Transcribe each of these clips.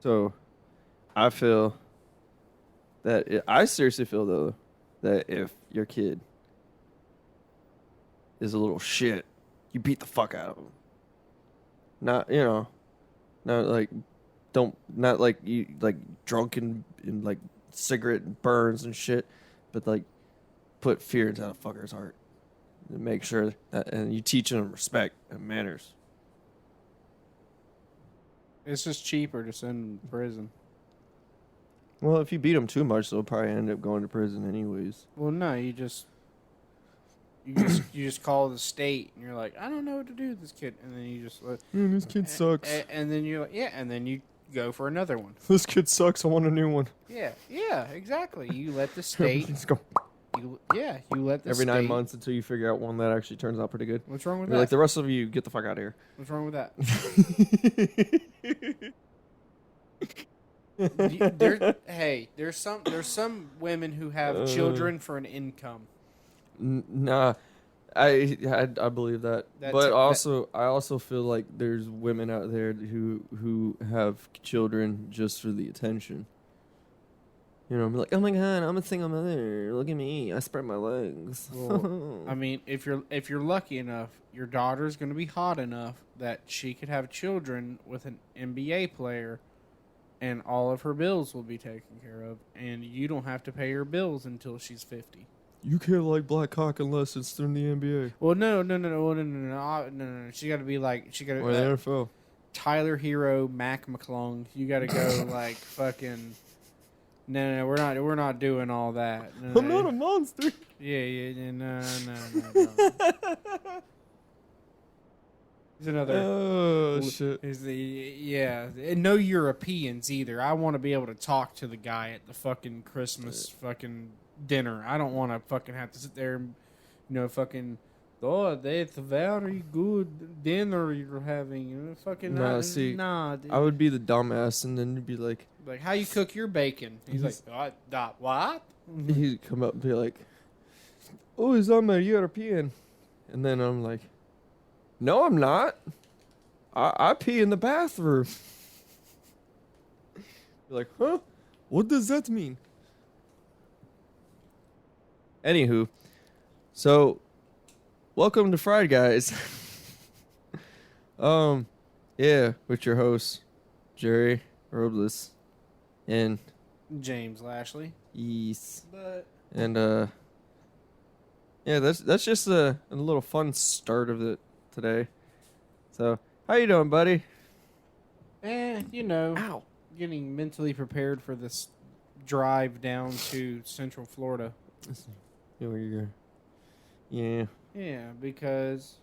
So I feel I seriously feel though that if your kid is a little shit, you beat the fuck out of him. Not not like don't not like you like drunk and like cigarette burns and shit, but like put fear into that fucker's heart and make sure that and you teach him respect and manners. It's just cheaper to send them to prison. Well, if you beat him too much, they'll probably end up going to prison anyways. Well, no, you just call the state and you're like, I don't know what to do with this kid, and then you just This kid sucks. and then you're like, yeah, and then you go for another one. This kid sucks. I want a new one. Yeah, exactly. You let the state. Let's go. You let the Every state. 9 months until you figure out one that actually turns out pretty good. What's wrong with You're that? like the rest of you, get the fuck out of here. What's wrong with that? There's some women who have children for an income. Nah, I believe that, but I also feel like there's women out there who have children just for the attention. You know, I'm like, oh my god, I'm a single mother. Look at me, I spread my legs. Well, I mean, if you're lucky enough, your daughter's going to be hot enough that she could have children with an NBA player, and all of her bills will be taken care of, and you don't have to pay her bills until she's 50. You can't like black cock unless it's in the NBA Well, no. She got to be like or the NFL. Tyler Hero, Mac McClung. You got to go like fucking. No, we're not doing all that. No, I'm not a monster. Yeah, no. He's another. Oh shit. No Europeans either. I want to be able to talk to the guy at the fucking Christmas fucking dinner. I don't want to fucking have to sit there and, fucking. Oh, that's a very good dinner you're having. Fucking nah. Dude. I would be the dumbass, and then you'd be like, how you cook your bacon? He's like, what? He'd come up and be like, oh, is I'm a European, and then I'm like, no, I'm not. I pee in the bathroom. You're like, huh? What does that mean? Anywho, so welcome to Fried Guys. Yeah, with your hosts, Jerry Robles and James Lashley. Yes. But yeah, that's just a little fun start of it today. So, how you doing, buddy? Ow. Getting mentally prepared for this drive down to Central Florida. Yeah. Yeah, because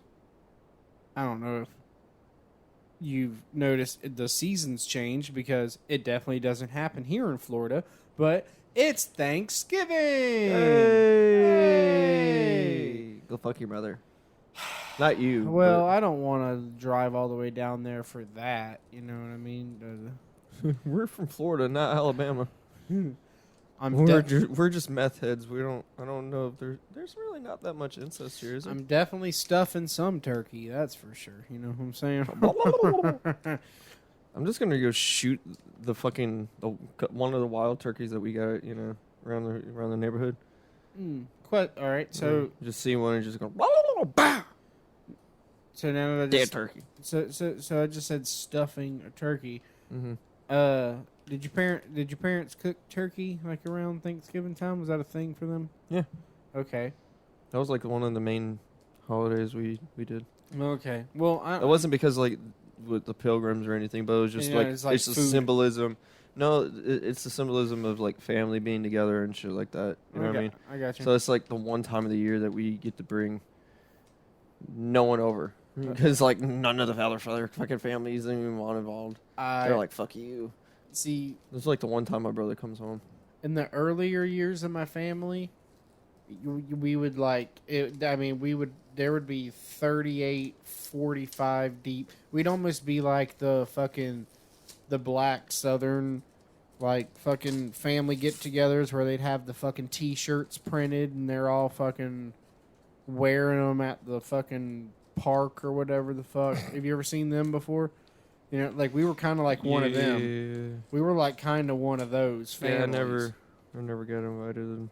I don't know if you've noticed the seasons change, because it definitely doesn't happen here in Florida, but it's Thanksgiving. Hey. Go fuck your mother. Not you. Well, I don't want to drive all the way down there for that. You know what I mean? We're from Florida, not Alabama. We're we're just meth heads. I don't know if there's really not that much incest here, is there? I'm definitely stuffing some turkey. That's for sure. You know what I'm saying? I'm just gonna go shoot the one of the wild turkeys that we got, around the neighborhood. All right. So just see one and just go. Bah! So now that dead turkey. So I just said stuffing a turkey. Mm-hmm. Did your parents cook turkey like around Thanksgiving time? Was that a thing for them? Yeah. Okay. That was like one of the main holidays we did. Okay. Well, it wasn't because like with the pilgrims or anything, but it was just it's a symbolism. No, it's the symbolism of like family being together and shit like that. You know what I mean? I got you. So it's like the one time of the year that we get to bring no one over. Because like none of the other fucking families didn't even want involved. They're like, fuck you. See, it's like the one time my brother comes home. In the earlier years of my family, we would like it. I mean, there would be 38, 45 deep. We'd almost be like the black Southern, like fucking family get-togethers where they'd have the fucking T-shirts printed and they're all fucking wearing them at the fucking park or whatever the fuck. Have you ever seen them before? You know, like we were kind of like one of them. We were like kind of one of those families. Yeah, I never got invited in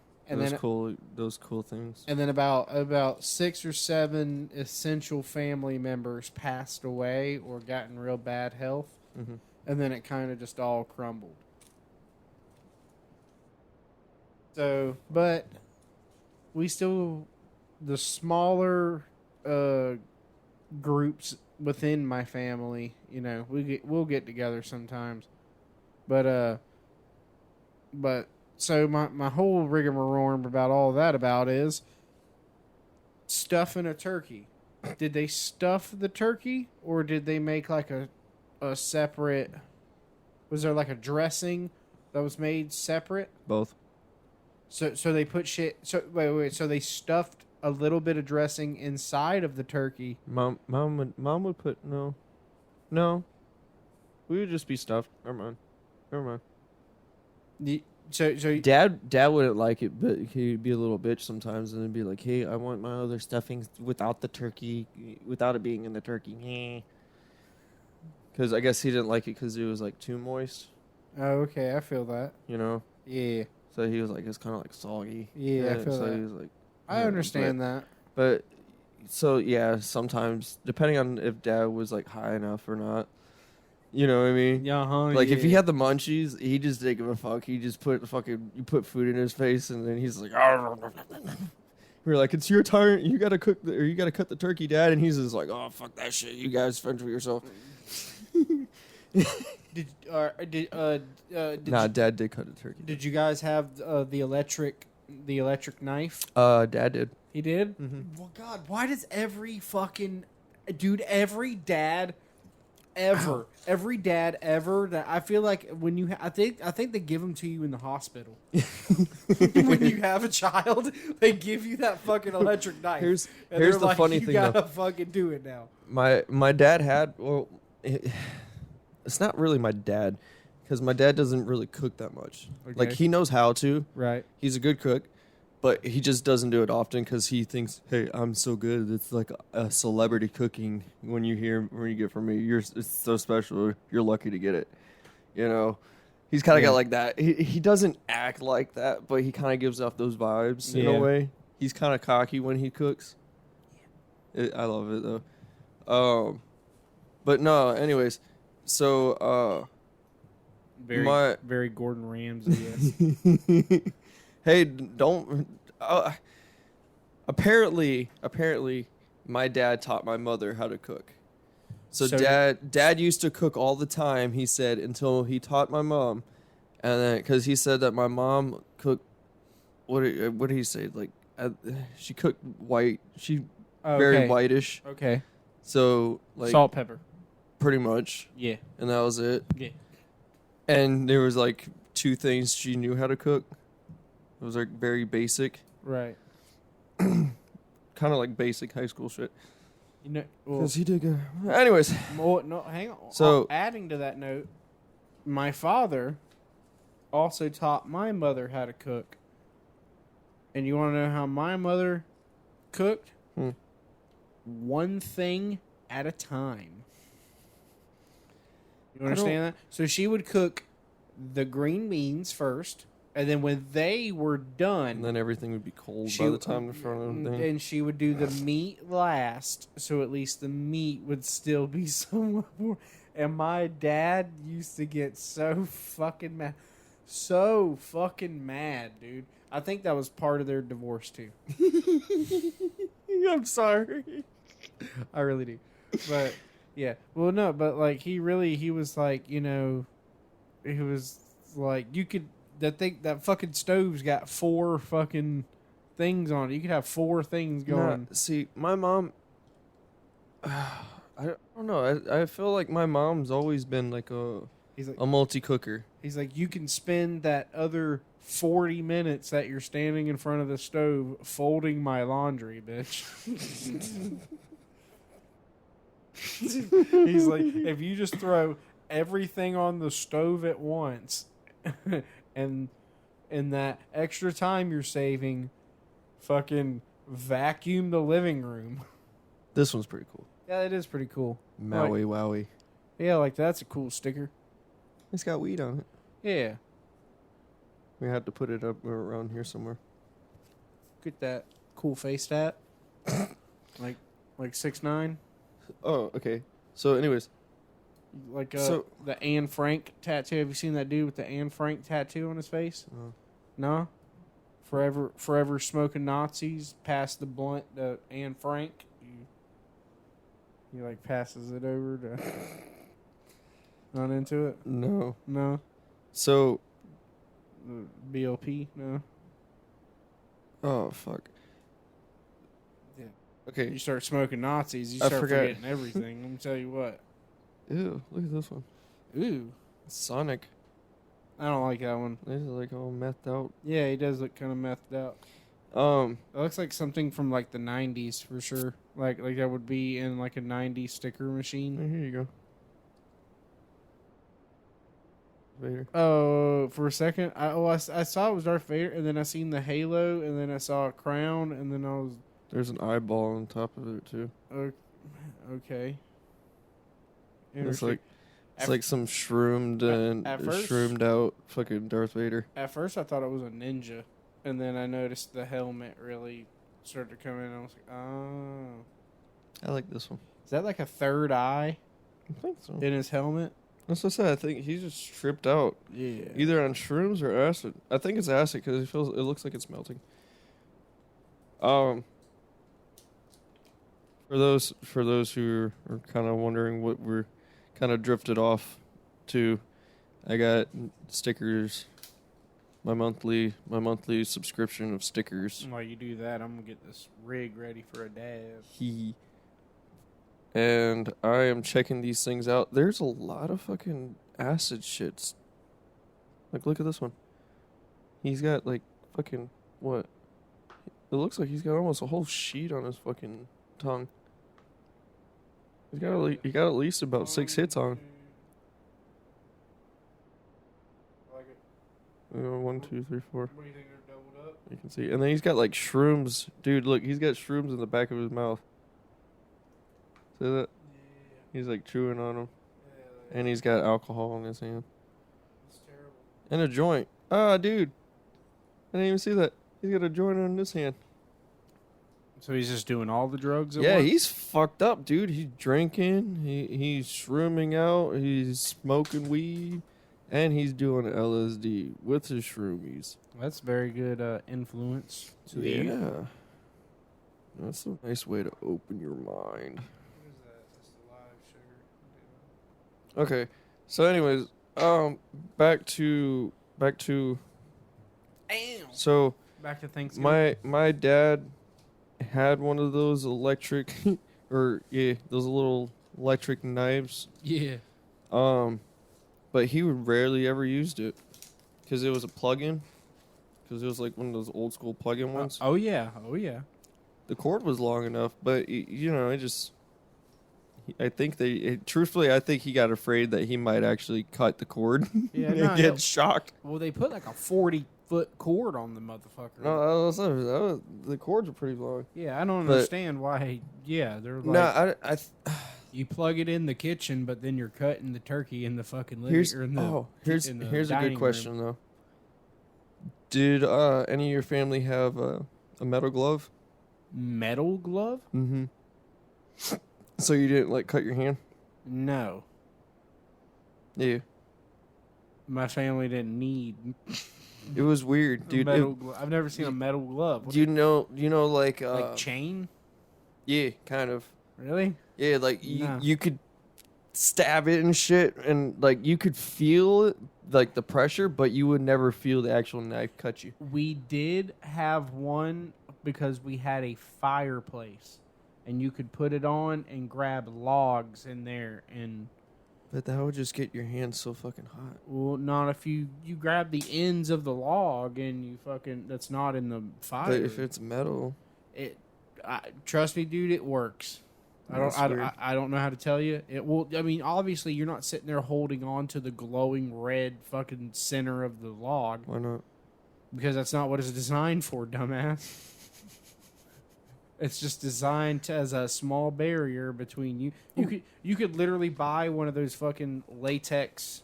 those cool things. And then about 6 or 7 essential family members passed away or got in real bad health, and then it kind of just all crumbled. So, but we still, the smaller groups within my family, you know, we'll get together sometimes, but so my whole rigmarole about all that is stuffing a turkey. Did they stuff the turkey, or did they make like a separate? Was there like a dressing that was made separate? Both. So they put shit. So wait. So they stuffed a little bit of dressing inside of the turkey. Mom would put no. We would just be stuffed. Never mind. So Dad wouldn't like it, but he'd be a little bitch sometimes, and then be like, "Hey, I want my other stuffings without the turkey, without it being in the turkey." Because I guess he didn't like it because it was like too moist. Oh, okay, I feel that. You know. Yeah. So he was like, it's kind of like soggy. Yeah, I feel so that. He was like, I understand that. But so yeah, sometimes depending on if Dad was like high enough or not. You know what I mean? Like if he had the munchies, he just didn't give a fuck. He just put food in his face, and then he's like, we're like, it's your turn. You gotta cut the turkey, Dad. And he's just like, oh fuck that shit. You guys fend for yourself. Dad did cut the turkey. Did you guys have the electric knife? Dad did. He did. Mm-hmm. Well, God, why does every dad ever that I feel like when you I think they give them to you in the hospital when you have a child, they give you that fucking electric knife. Here's the like, funny thing, you gotta though. fucking do it now. My dad had it's not really my dad, because my dad doesn't really cook that much. Okay. Like he knows how to. Right. He's a good cook, but he just doesn't do it often because he thinks, hey, I'm so good. It's like a celebrity cooking. When you get from me, it's so special. You're lucky to get it. You know, he's kind of got like that. He doesn't act like that, but he kind of gives off those vibes in a way. He's kind of cocky when he cooks. I love it though. But no, anyways, so very Gordon Ramsay. Yes. Hey, don't. Apparently, my dad taught my mother how to cook. So dad used to cook all the time. He said until he taught my mom, and then because he said that my mom cooked. What did he say? Like she cooked white. Very whitish. Okay. So like salt, pepper. Pretty much. Yeah. And that was it. Yeah. And there was like 2 things she knew how to cook. It was like very basic. Right. Kind of like basic high school shit. You know, because he did good. Anyways. No, hang on. So adding to that note, my father also taught my mother how to cook. And you want to know how my mother cooked? One thing at a time. You understand that? So she would cook the green beans first, and then when they were done, and then everything would be cold by the time the front of the thing. And she would do the meat last, so at least the meat would still be somewhat more. And my dad used to get so fucking mad. So fucking mad, dude. I think that was part of their divorce, too. I'm sorry. I really do. But, yeah. Well, no, but, like, he was like, you know, he was like, you could, that fucking stove's got 4 fucking things on it. You could have 4 things going. See, my mom, I don't know. I feel like my mom's always been like a multi-cooker. He's like, you can spend that other 40 minutes that you're standing in front of the stove folding my laundry, bitch. He's like, if you just throw everything on the stove at once and in that extra time you're saving, fucking vacuum the living room. This one's pretty cool. Yeah, it is pretty cool. Maui wowie. Yeah, like that's a cool sticker. It's got weed on it. Yeah, We had to put it up around here somewhere. get that cool face tat. like 6'9". Oh, okay. So, anyways, Like So- the Anne Frank tattoo. Have you seen that dude with the Anne Frank tattoo on his face? No. Forever smoking Nazis. Pass the blunt to Anne Frank. He like passes it over to. Not into it. no. No. So, BLP. No. oh fuck. Yeah. Okay. You start smoking Nazis, you I start forgot. forgetting everything. Let me tell you what. Ew, look at this one. Ooh. Sonic. I don't like that one. This is like all methed out. Yeah, he does look kind of methed out. It looks like something from like the 90s for sure. Like that would be in like a 90s sticker machine. Here you go. Vader. Oh, for a second, I saw it was Darth Vader, and then I seen the halo, and then I saw a crown, and then I was There's an eyeball on top of it too. okay. It's like At- like some shroomed and at first- shroomed out fucking Darth Vader. At first, I thought it was a ninja, and then I noticed the helmet really started to come in. And I was like, oh, I like this one. is that like a third eye I think so. in his helmet? That's what I said. I think he's just tripped out, Yeah. either on shrooms or acid. I think it's acid because it looks like it's melting. For those who are kind of wondering what we're kind of drifted off to, I got stickers. My monthly subscription of stickers. While you do that, I'm gonna get this rig ready for a dab. And I am checking these things out. There's a lot of fucking acid shits. Like, look at this one. He's got like fucking what? It looks like he's got almost a whole sheet on his fucking tongue. He got at least about 6 hits on him. I like it. 1, 2, 3, 4. What do you think they're doubled up? You can see, and then he's got like shrooms, dude. Look, he's got shrooms in the back of his mouth. See that? Yeah. He's like chewing on them, Yeah. and he's got alcohol in his hand It's terrible. and a joint. Ah, dude, I didn't even see that. He's got a joint in his hand. So he's just doing all the drugs at Yeah, once? he's fucked up, dude. He's drinking. He's shrooming out. He's smoking weed, and he's doing LSD with his shroomies. That's very good influence to the youth. Yeah, that's a nice way to open your mind. What is that? That's the live sugar. Okay, so anyways, back to so Back to Thanksgiving. my dad had one of those electric those little electric knives. Yeah. But he would rarely ever used it because it was a plug-in. Because it was like one of those old school plug-in ones. Oh yeah. Oh yeah. The cord was long enough, but it just. I think truthfully, I think he got afraid that he might actually cut the cord Yeah, and no, get no. shocked. Well, they put like a 40-foot cord on the motherfucker. No, the cords are pretty long. Yeah, I don't But- understand why. Yeah, they're like No, you plug it in the kitchen, but then you're cutting the turkey in the fucking living here's or in the here's in the a dining good question though. Did any of your family have a metal glove? room. Metal glove? Mm-hmm. So you didn't like cut your hand? No, Yeah. my family didn't need It was weird, dude. metal. I've never seen a metal glove. What, You know, like like chain? yeah, kind of. Really? Yeah, like No. you could stab it and shit, and like you could feel it, like the pressure, but you would never feel the actual knife cut you. We did have one because we had a fireplace, and you could put it on and grab logs in there, and But that would just get your hands so fucking hot. well, not if you grab the ends of the log and you fucking that's not in the fire. But if it's metal, Trust me, dude, it works. That's weird. I don't know how to tell you. It will. I mean, obviously, you're not sitting there holding on to the glowing red fucking center of the log why not? because that's not what it's designed for, dumbass. It's just designed as a small barrier between you. You could literally buy one of those fucking latex,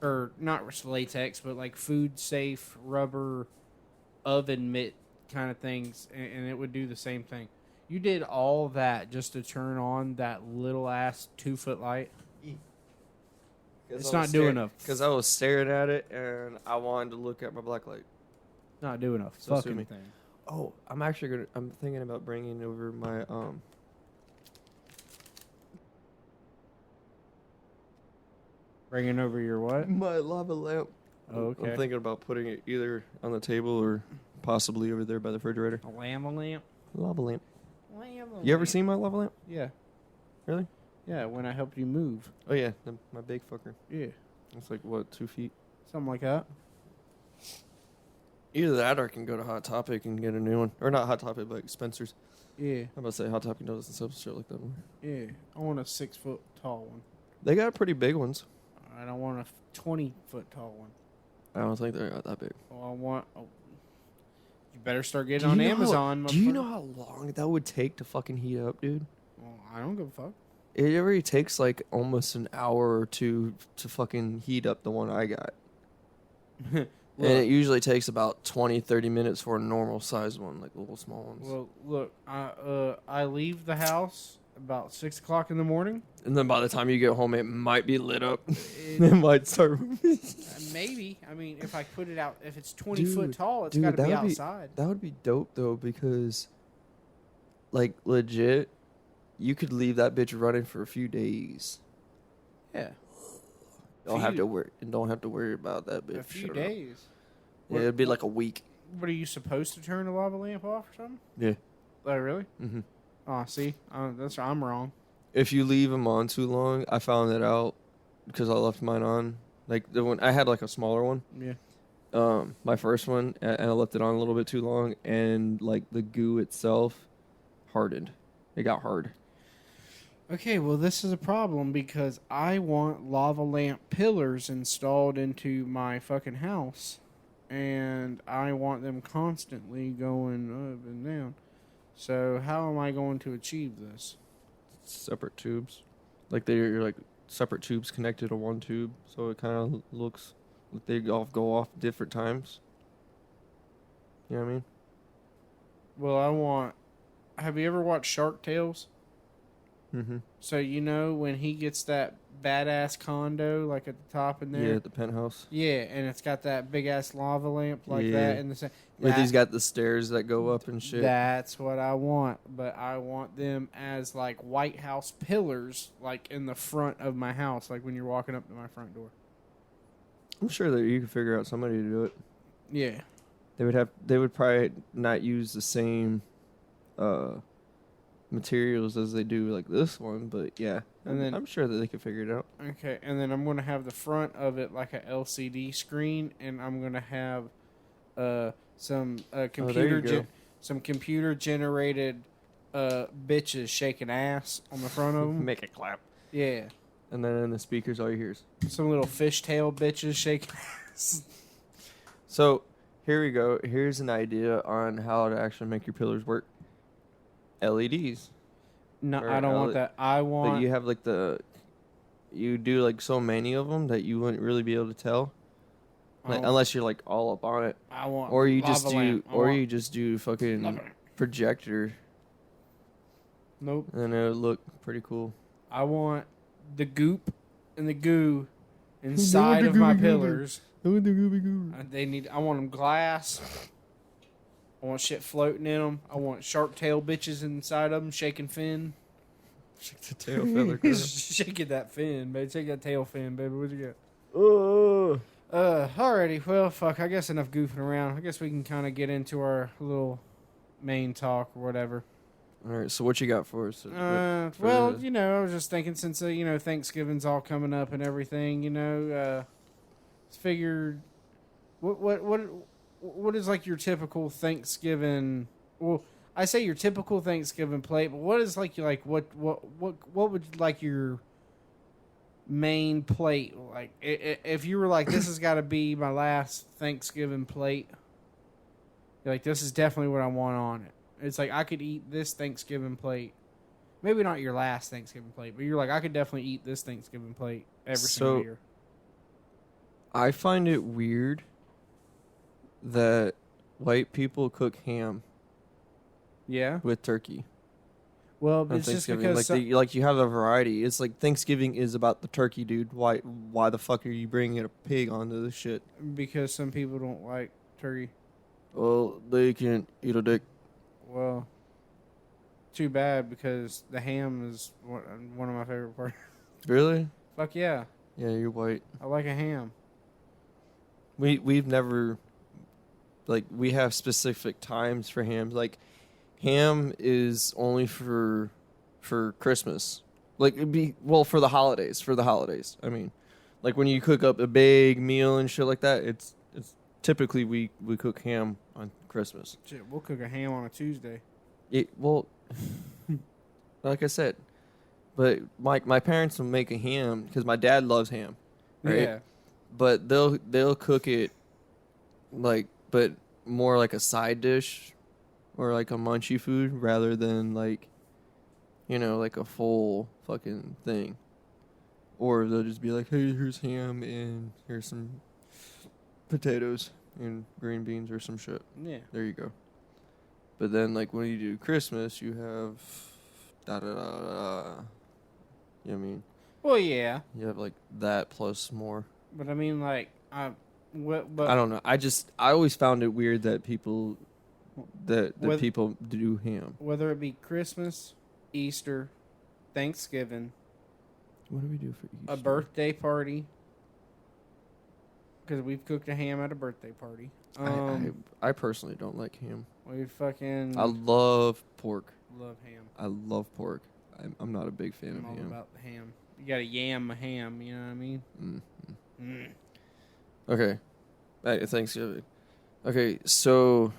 or not latex, but like food safe rubber oven mitt kind of things, and it would do the same thing. You did all that just to turn on that little ass 2-foot light. It's not doing enough. Because I was staring at it and I wanted to look at my black light. Not doing a So fucking thing. Oh, I'm thinking about bringing over my Bringing over your what? my lava lamp. Oh, okay. I'm thinking about putting it either on the table or possibly over there by the refrigerator. A lava lamp. Lava lamp. Lava You ever seen my lava lamp? Yeah. Really? Yeah, when I helped you move. Oh yeah, my big fucker. Yeah. It's like what, 2 feet? Something like that. Either that or I can go to Hot Topic and get a new one. Or not Hot Topic, but Spencer's. Yeah. I'm about to say Hot Topic doesn't sell shit like that one. Yeah. I want a 6-foot tall one. They got pretty big ones. I don't want a 20-foot tall one. I don't think they're that big. Well, I want. Oh, you better start getting on Amazon. Do you know how long that would take to fucking heat up, dude? Well, I don't give a fuck. It already takes like almost an hour or two to fucking heat up the one I got. Well, and it usually takes about 20, 30 minutes for a normal size one, like the little small ones. well, look, I leave the house about 6 o'clock in the morning. And then by the time you get home, it might be lit up. It, It might start. maybe. I mean, if I put it out, if it's 20 Dude, foot tall, it's dude, got to that be would be- outside. That would be dope though, because, like, legit, you could leave that bitch running for a few days. Yeah. Don't have to worry about that bitch. A few shutting up. days. Yeah, it'd be like a week. What, are you supposed to turn the lava lamp off or something? Yeah. Oh, really? Mm-hmm. Oh, see? I'm wrong. If you leave them on too long, I found that out because I left mine on. Like the one I had, like a smaller one. Yeah. My first one, and I left it on a little bit too long, and like the goo itself hardened. It got hard. Okay, well, this is a problem because I want lava lamp pillars installed into my fucking house. And I want them constantly going up and down. So how am I going to achieve this? Separate tubes, like they're like separate tubes connected to one tube, so it kind of looks like they all go off different times. You know what I mean? Well, have you ever watched Shark Tales? Mm-hmm. So you know when he gets that badass condo like at the top in there? Yeah, at the penthouse. Yeah, and it's got that big ass lava lamp like that in the center. Like he's got the stairs that go up and shit. That's what I want, but I want them as like White House pillars, like in the front of my house, like when you're walking up to my front door. I'm sure that you could figure out somebody to do it. Yeah. They would probably not use the same materials as they do like this one, but yeah. And then I'm sure that they could figure it out. Okay, and then I'm gonna have the front of it like a LCD screen, and I'm gonna have some computer generated bitches shaking ass on the front of them. Make it clap. Yeah. And then in the speakers, all you hear is some little fishtail bitches shaking ass. So here we go. Here's an idea on how to actually make your pillars work. LEDs. No, I don't want that. I want. But you have like you do like so many of them that you wouldn't really be able to tell, like, unless you're like all up on it. I want. Or you just do fucking Lava. projector. Nope. And it would look pretty cool. I want the goop and the goo inside of my pillars. I want them glass. I want shit floating in them. I want shark tail bitches inside of them, shaking fin. Shake the tail feather. Girl. Shaking that fin, baby. Shake that tail fin, baby. What you Oh. got? Alrighty. Well, fuck. I guess enough goofing around. I guess we can kind of get into our little main talk or whatever. All right. So what you got for us? Well, you know, I was just thinking since Thanksgiving's all coming up and everything, figured what is like your typical Thanksgiving? Well, I say your typical Thanksgiving plate, but what is what would like your main plate like? If you were like, this has got to be my last Thanksgiving plate, you're like, this is definitely what I want on it. It's like I could eat this Thanksgiving plate. Maybe not your last Thanksgiving plate, but you're like, I could definitely eat this Thanksgiving plate every single year. I find it weird that white people cook ham Yeah. with turkey. Well, On it's just Thanksgiving. because Like you have a variety. It's like Thanksgiving is about the turkey, dude. Why the fuck are you bringing a pig onto this shit? because some people don't like turkey. Well, they can't eat a dick. Well, too bad because the ham is one of my favorite parts. Really? Fuck yeah, Yeah, you're white. I like a ham. We've never, like, we have specific times for hams. Like, ham is only for Christmas. Like, it'd be, well, for the holidays. I mean, like when you cook up a big meal and shit like that, it's typically we cook ham on Christmas. Shit, we'll cook a ham on a Tuesday. Well, like I said, but my parents will make a ham because my dad loves ham, right? Yeah. But they'll cook it like, but more like a side dish or like a munchy food rather than like, like a full fucking thing. Or they'll just be like, hey, here's ham and here's some potatoes and green beans or some shit. Yeah. There you go. But then, like, when you do Christmas, you have da-da-da-da. You know what I mean? Well, yeah. You have, like, that plus more. But I mean, like, I don't know. I always found it weird that people people do ham. Whether it be Christmas, Easter, Thanksgiving, What do we do for Easter? a birthday party, because we've cooked a ham at a birthday party. I personally don't like ham. We fucking I love pork. love ham. I love pork. I'm not a big fan I'm of all ham. about the ham. You gotta yam a ham, you know what I mean? Mm. Okay. Hey, Thanksgiving. Okay, so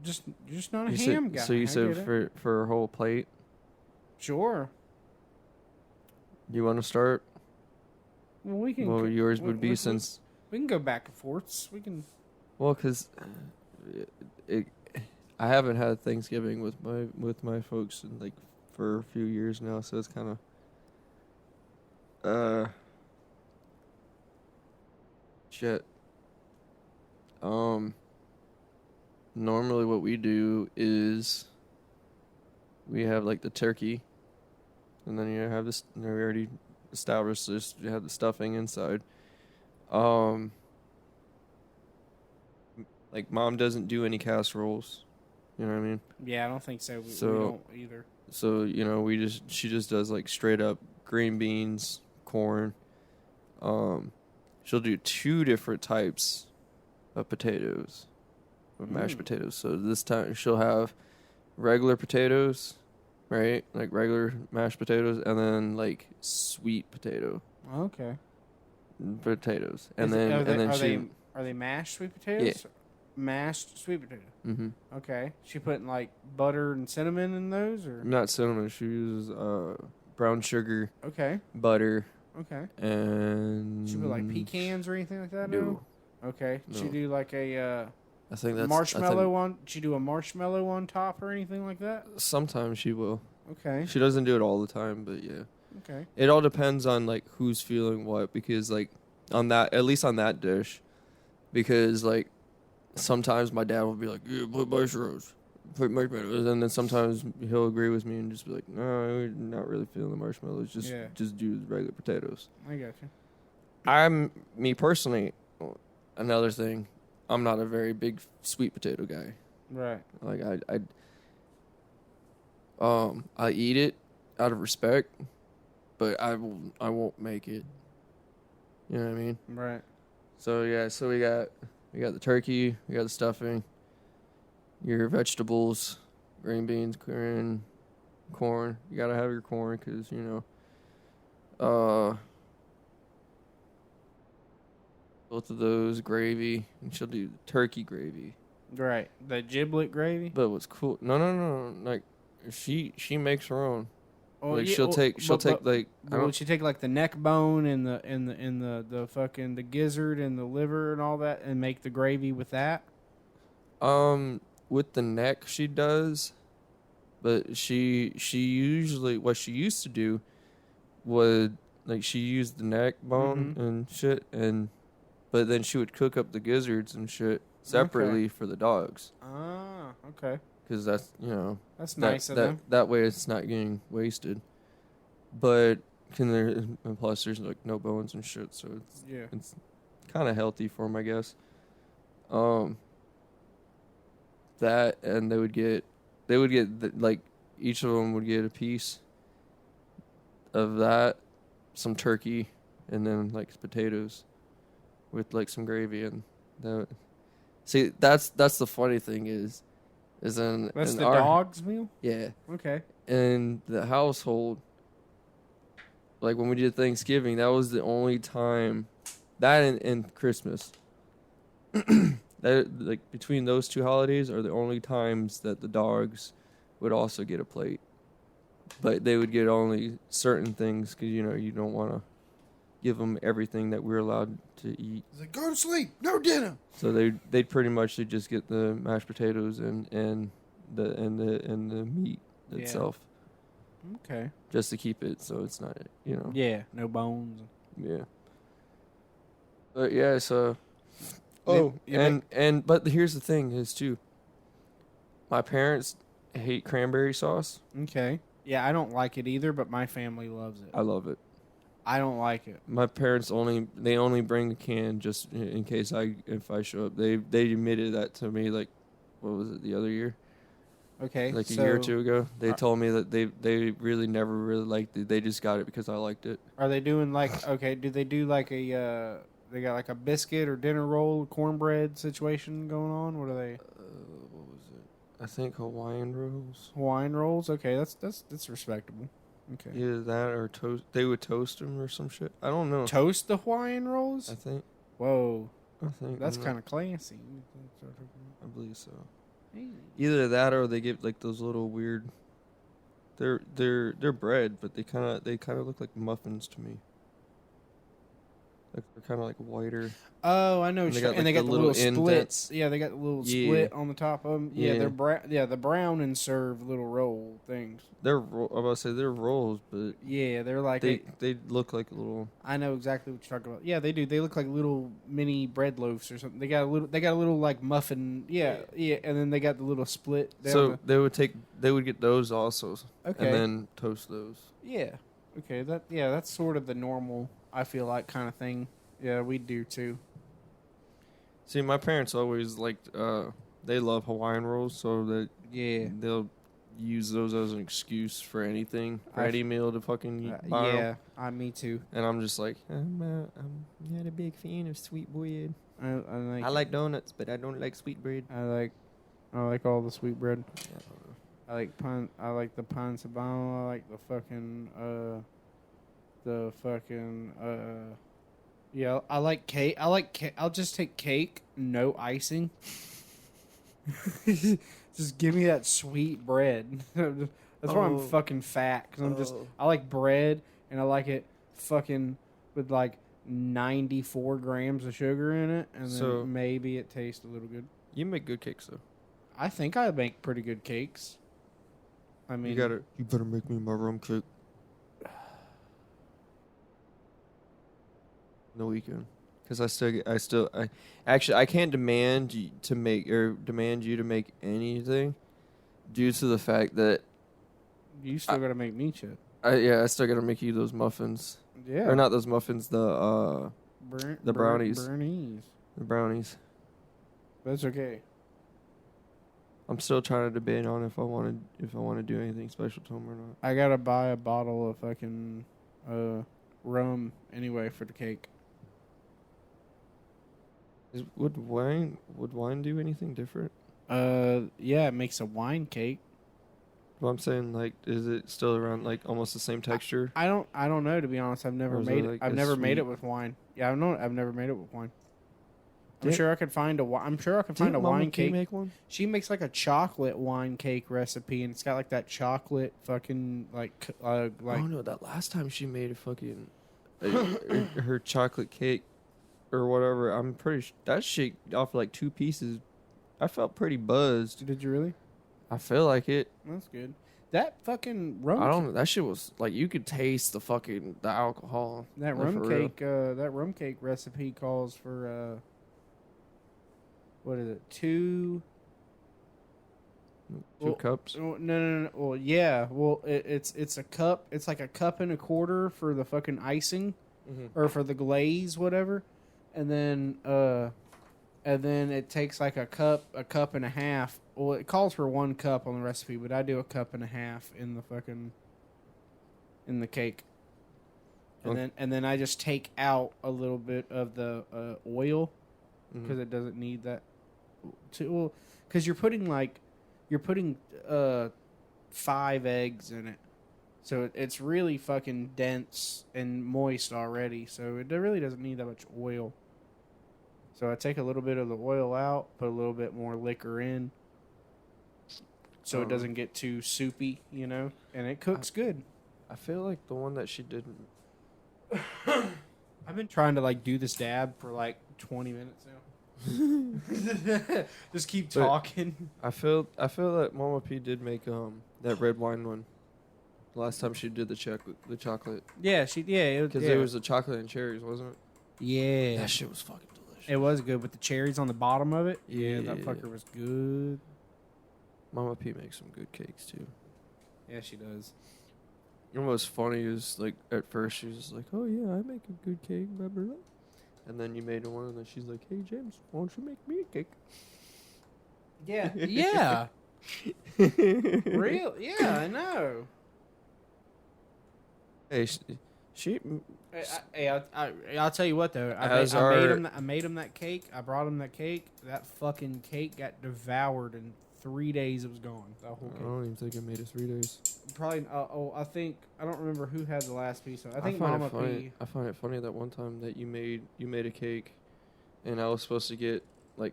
You're just not a you ham said, guy. so you I said get it. for a whole plate. Sure. You want to start? Well, we can. Well, yours would be since. We can go back and forths. We can. Well, because I haven't had Thanksgiving with my folks in like for a few years now, so it's kind of shit. Normally what we do is we have like the turkey, and then you have this. We already established this. You have the stuffing inside. Like mom doesn't do any casseroles. You know what I mean? Yeah, I don't think so. We So- don't either. So, she just does like straight up green beans, corn. She'll do 2 different types of potatoes, of mashed potatoes. So this time she'll have regular potatoes, right? Like regular mashed potatoes, and then like sweet potato Okay. potatoes. And Is it- then are they mashed sweet potatoes? Mashed sweet potato. mm-hmm. Okay. She putting like butter and cinnamon in those, or Not cinnamon. She uses brown sugar, okay, butter, okay. and She put like pecans or anything like that. No. Okay. She No. do like a I think that's marshmallow on. She do a marshmallow on top or anything like that. Sometimes she will. Okay. She doesn't do it all the time, but yeah. Okay. It all depends on like who's feeling what, because like at least on that dish, because like sometimes my dad will be like, yeah, put mushrooms, put marshmallows, and then sometimes he'll agree with me and just be like, no, we're not really feeling the marshmallows, just do the regular potatoes. I got you. Me personally, another thing, I'm not a very big sweet potato guy. Right. Like I eat it out of respect, but I won't make it. You know what I mean? Right. So yeah, so we got the turkey, we got the stuffing, your vegetables, green beans, corn. You gotta have your corn because both of those, gravy, and she'll do turkey gravy. Right. The giblet gravy. But what's cool? No. Like she makes her own. Oh, Like yeah, she'll take like I Would don't she take like the neck bone and the fucking the gizzard and the liver and all that and make the gravy with that? with the neck she does, but she usually what she used to do would like she used the neck bone and shit, and but then she would cook up the gizzards and shit separately for the dogs. Ah, okay. Because that's That's nice of them. That way it's not getting wasted. But and plus there's like no bones and shit, so it's kind of healthy for them, I guess. That and they would get like each of them would get a piece of that, some turkey, and then like potatoes with like some gravy and that. See, that's the funny thing is in that's in the our, dog's meal. Yeah. Okay. In the household, like when we did Thanksgiving, that was the only time that and Christmas. That like between those two holidays are the only times that the dogs would also get a plate, but they would get only certain things because you don't want to give them everything that we're allowed to eat. He's like, go to sleep, no dinner. So they'd pretty much just get the mashed potatoes and the meat itself. Okay. Just to keep it so it's not Yeah, no bones. Yeah. But yeah, so. But here's the thing is too. My parents hate cranberry sauce. Okay. Yeah, I don't like it either, but my family loves it. I love it. I don't like it. My parents only bring the can just in case if I show up. They admitted that to me like, what was it, the other year? Okay. Like a year or two ago. They told me that they really never really liked it. They just got it because I liked it. Are they doing like do they do like a they got like a biscuit or dinner roll cornbread situation going on? What are they? What was it? I think Hawaiian rolls. Hawaiian rolls? Okay, that's respectable. Okay. Either that or toast. They would toast them or some shit. I don't know. Toast the Hawaiian rolls? I think. Whoa. I think that's kind of classy. I believe so. Either that or they give like those little weird. They're bread, but they kind of look like muffins to me. Like they're kind of like whiter. Oh, I know. And they got the little splits. Yeah, they got the little split on the top of them. Yeah, they're the brown and serve little roll things. I'm about to say they're rolls, but yeah, they're like they look like little. I know exactly what you're talking about. Yeah, they do. They look like little mini bread loaves or something. They got a little like muffin. Yeah, and then they got the little split. So they would get those also. Okay. And then toast those. Yeah. Okay. That's sort of the normal, I feel like, kind of thing. Yeah, we do too. See, my parents always liked. They love Hawaiian rolls, so that they'll use those as an excuse for anything, for any meal to fucking buy. Yeah, me too. And I'm just like, I'm not a big fan of sweet bread. I like donuts, but I don't like sweet bread. I like all the sweet bread. I like the pan sabano. I like the fucking yeah, I like cake. I'll just take cake, no icing. Just give me that sweet bread. That's why I'm fucking fat. Cause I like bread, and I like it fucking with like 94 grams of sugar in it, and then maybe it tastes a little good. You make good cakes, though. I think I make pretty good cakes. I mean, you better make me my rum cake. The weekend, because I can't demand you to make anything due to the fact that you still gotta make me shit. I still gotta make you those muffins. Yeah, or not those muffins, the brownies. The brownies. That's okay. I'm still trying to debate on if I want to do anything special to them or not. I gotta buy a bottle of fucking rum anyway for the cake. Would wine do anything different? Yeah, it makes a wine cake. Well, I'm saying, like, is it still around like almost the same texture? I don't know, to be honest. I've never made it. I've never made it with wine. Yeah, I've never made it with wine. I'm sure I could find a wine cake. Make one? She makes like a chocolate wine cake recipe, and it's got like that chocolate fucking like. Oh no! That last time she made a fucking her chocolate cake or whatever. I'm pretty sure that shit off like 2 pieces I felt pretty buzzed. Did you really? I feel like it. That's good. That fucking rum. I don't. That shit was like you could taste the alcohol. That like, rum cake. That rum cake recipe calls for what is it? Two cups. No. Well, yeah. Well, it's a cup. It's like a cup and a quarter for the fucking icing, or for the glaze, whatever, and then it takes like a cup and a half. Well, it calls for 1 cup on the recipe, but I do a cup and a half in the cake. And then I just take out a little bit of the oil because it doesn't need that. Because you're putting 5 eggs in it, so it's really fucking dense and moist already. So it really doesn't need that much oil. So I take a little bit of the oil out, put a little bit more liquor in, so it doesn't get too soupy, and it cooks good. I feel like the one that she didn't. I've been trying to do this dab for 20 minutes now. Just keep talking. I feel that Mama P did make that red wine one. Last time she did the chocolate. Yeah, because it was the chocolate and cherries, wasn't it? Yeah, that shit was fucking delicious. It was good with the cherries on the bottom of it. Yeah, that fucker was good. Mama P makes some good cakes too. Yeah, she does. You know what's funny is at first she was just like, "Oh yeah, I make a good cake," blah blah blah. And then you made one, and then she's like, "Hey James, why don't you make me a cake?" Yeah, yeah. Real? Yeah, I know. Hey, she. I'll tell you what though. I made him that cake. I brought him that cake. That fucking cake got devoured in 3 days. It was gone. The whole cake. I don't even think I made it 3 days. Probably. I don't remember who had the last piece. I think find Mama it funny. P. I find it funny that one time that you made a cake, and I was supposed to get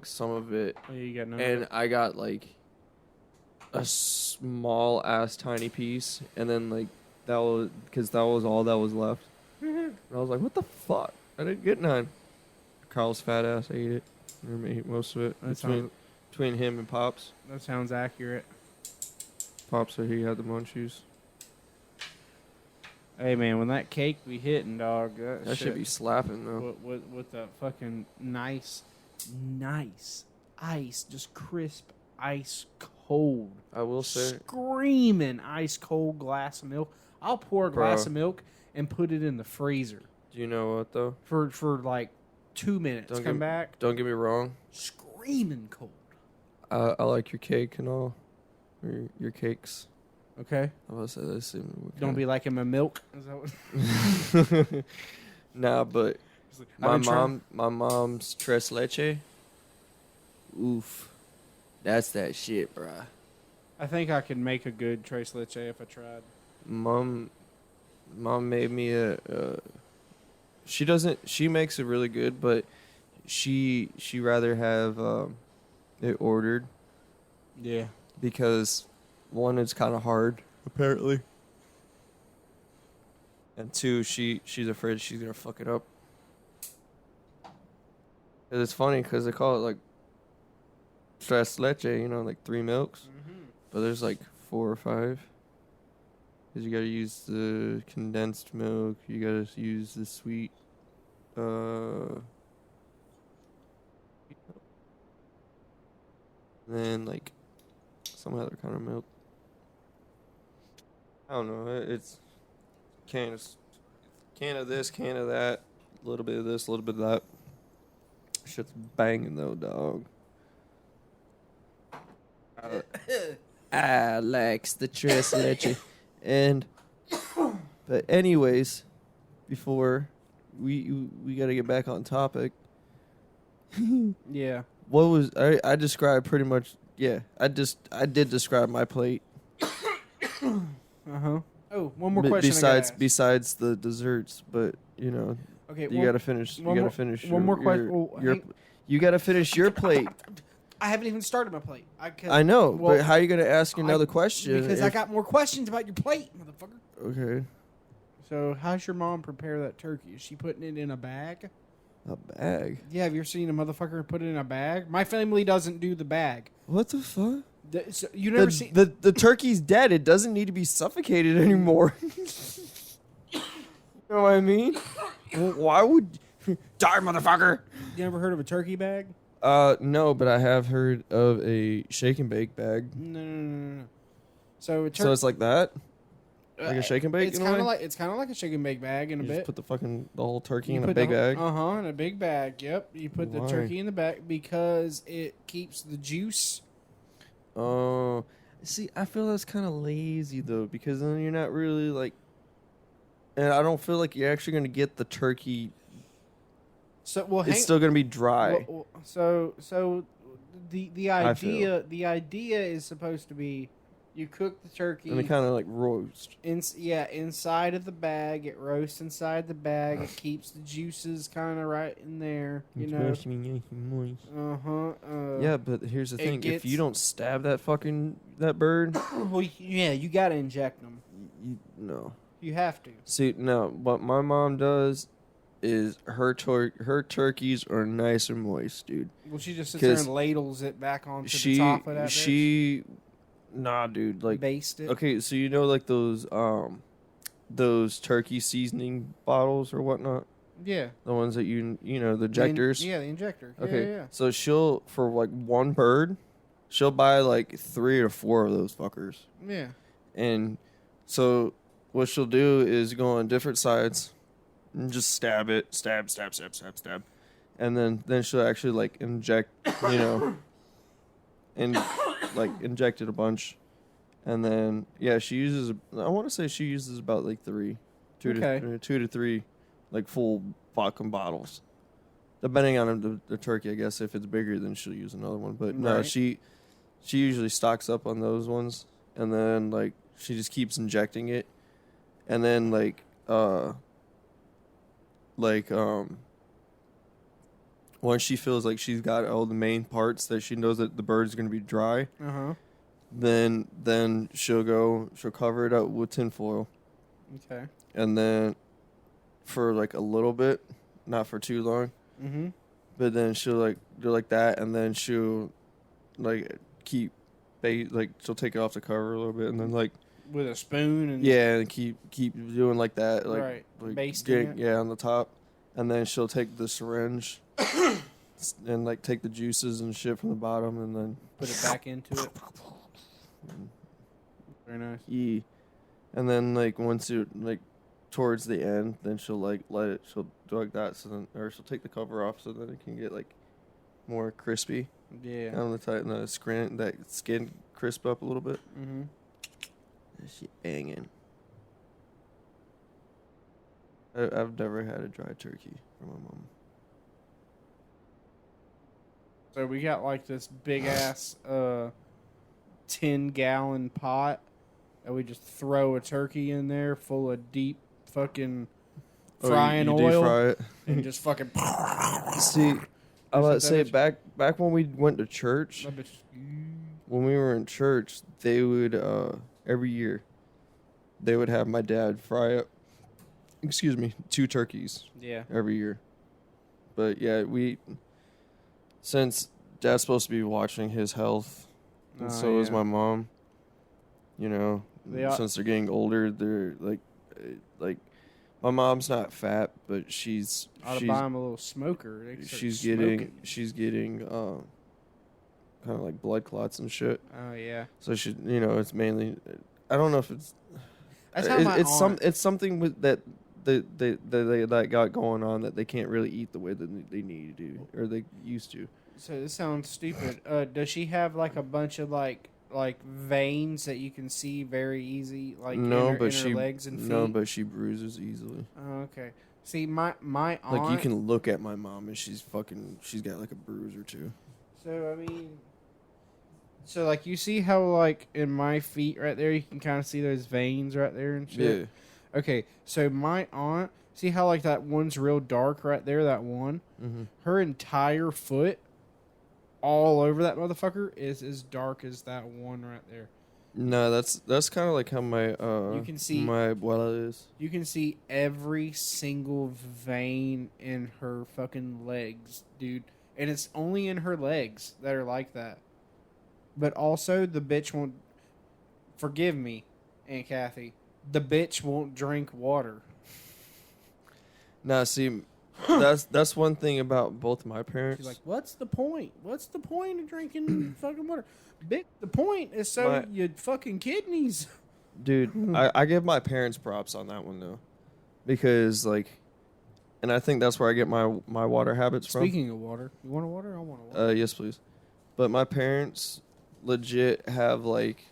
some of it. Oh, yeah, you got none. And I got a small ass tiny piece, and then that was all that was left. And I was like, what the fuck? I didn't get none. Carl's fat ass ate it. Or ate most of it. Between him and Pops. That sounds accurate. Pops said he had the munchies. Hey man, when that cake be hitting, dog, that should be slapping though. With the fucking nice ice, just crisp ice cold. I will say, screaming ice cold glass of milk. I'll pour a glass of milk and put it in the freezer. Do you know what though? For 2 minutes. Come back. Don't get me wrong. Screaming cold. I like your cake and all. Or your cakes. Okay. I was say this. Don't be liking my milk. Is that what? Nah, but my mom's tres leche. Oof, that's that shit, bruh. I think I could make a good tres leche if I tried. Mom made me she makes it really good, but she rather have it ordered. Yeah. Because one, it's kind of hard apparently, and two, she's afraid she's gonna fuck it up. Cause it's funny because they call it tres leche, 3 milks, but there's 4 or 5. Cause you gotta use the condensed milk, you gotta use the sweet, then some other kind of milk. I don't know. It's can of this, can of that, a little bit of this, a little bit of that. Shit's banging though, dog. Alex, the tres leche. But anyways, before we got to get back on topic. Yeah. What was I described pretty much? Yeah, I did describe my plate. Oh, one more question. Besides the desserts, but okay, you gotta finish. You gotta finish. One more question. You gotta finish your plate. I haven't even started my plate. I know, but how are you gonna ask another question? Because I got more questions about your plate, motherfucker. Okay. So, how's your mom prepare that turkey? Is she putting it in a bag? A bag? Yeah, have you ever seen a motherfucker put it in a bag? My family doesn't do the bag. What the fuck? So you never The, see the turkey's dead. It doesn't need to be suffocated anymore. You know what I mean? Why would die, motherfucker? You never heard of a turkey bag? No, but I have heard of a shake and bake bag. No. So So it's like that, like a shake and bake. It's in a kind of way? like a shake and bake bag in a You just bit. put the whole turkey You in a put big the, bag. in a big bag. Yep, you put the Why? turkey in the bag because it keeps the juice. Oh, see, I feel that's kind of lazy though, because then you're not really like, and I don't feel like you're actually gonna get the turkey. So It's still gonna be dry. So the I feel. idea is supposed to be you cook the turkey And they kind of like roast. inside of the bag. It roasts inside the bag. It keeps the juices kind of right in there. You know. Yeah, but here's the thing: if you gets- don't stab that bird, Well, yeah, you gotta inject them. no. You have to. See, no. What my mom does is her turkeys are nice and moist, dude. Well, she just sits there 'Cause and ladles it back onto the top of that. Nah, dude. Like, Based it. okay, so you know, like those turkey seasoning bottles or whatnot, Yeah. the ones that you know, the injectors. The injector. Okay, Yeah. so she'll for like one bird, she'll buy like 3 or 4 of those fuckers, Yeah. and so what she'll do is go on different sides and just stab, and then she'll actually like inject, and like inject it a bunch, and then she uses. I want to say she uses about like 2 to 3, like full vodka bottles, depending on the turkey. I guess if it's bigger, then she'll use another one. But no, Right. she usually stocks up on those ones, and then like she just keeps injecting it, and then once she feels like she's got all the main parts that she knows that the bird's going to be dry, then she'll cover it up with tinfoil, Okay. and then for like a little bit, not for too long, Mm-hmm. but then she'll like do like that, and then she'll like she'll take it off the cover a little bit, and then like With a spoon and and keep doing like that, like Right. like Basting it. on the top, and then she'll take the syringe and like take the juices and shit from the bottom, and then put it back into it. Very nice. and then like once it like towards the end, then she'll like she'll do like that, so then she'll take the cover off so that it can get like more crispy Yeah. on the tight, and that skin crisp up a little bit. Mm-hmm. She banging. I've never had a dry turkey from my mom. So we got like this big ass 10-gallon pot, and we just throw a turkey in there full of deep fucking frying you oil, deep fry it. and just fucking. See, I That would say bitch- back when we went to church, that bitch- when we were in church, they would every year they would have my dad fry up 2 turkeys Yeah. every year. But yeah, since dad's supposed to be watching his health, and so is my mom, since they're getting older, they're like my mom's not fat, but she's Ought to buy him a little smoker. They start she's smoking. getting kind of like blood clots and shit. Oh yeah. So it's mainly, I don't know if it's That's how my aunt. it's something with that they got going on that they can't really eat the way that they need to or they used to. So this sounds stupid. Does she have like a bunch of like veins that you can see very easy, like in her legs and feet? No, but she bruises easily. Oh, okay. See, my aunt. Like you can look at my mom and she's got like a bruise or two. So I mean, like you see how like in my feet right there, you can kind of see those veins right there and shit. Yeah. Okay, so my aunt, see how like that one's real dark right there, that one? Mm-hmm. Her entire foot, all over that motherfucker, is as dark as that one right there. No, that's kind of like how my You can see- my abuela is. You can see every single vein in her fucking legs, dude. And it's only in her legs that are like that. But also, the bitch won't. Forgive me, Aunt Kathy. The bitch won't drink water. Now, see, that's one thing about both my parents. She's like, "What's the point? What's the point of drinking fucking water? Bitch, the point is so you fucking kidneys." Dude, I give my parents props on that one though, because like, and I think that's where I get my water habits from. Speaking of water, you want a water? I want a water. Yes, please. But my parents legit have like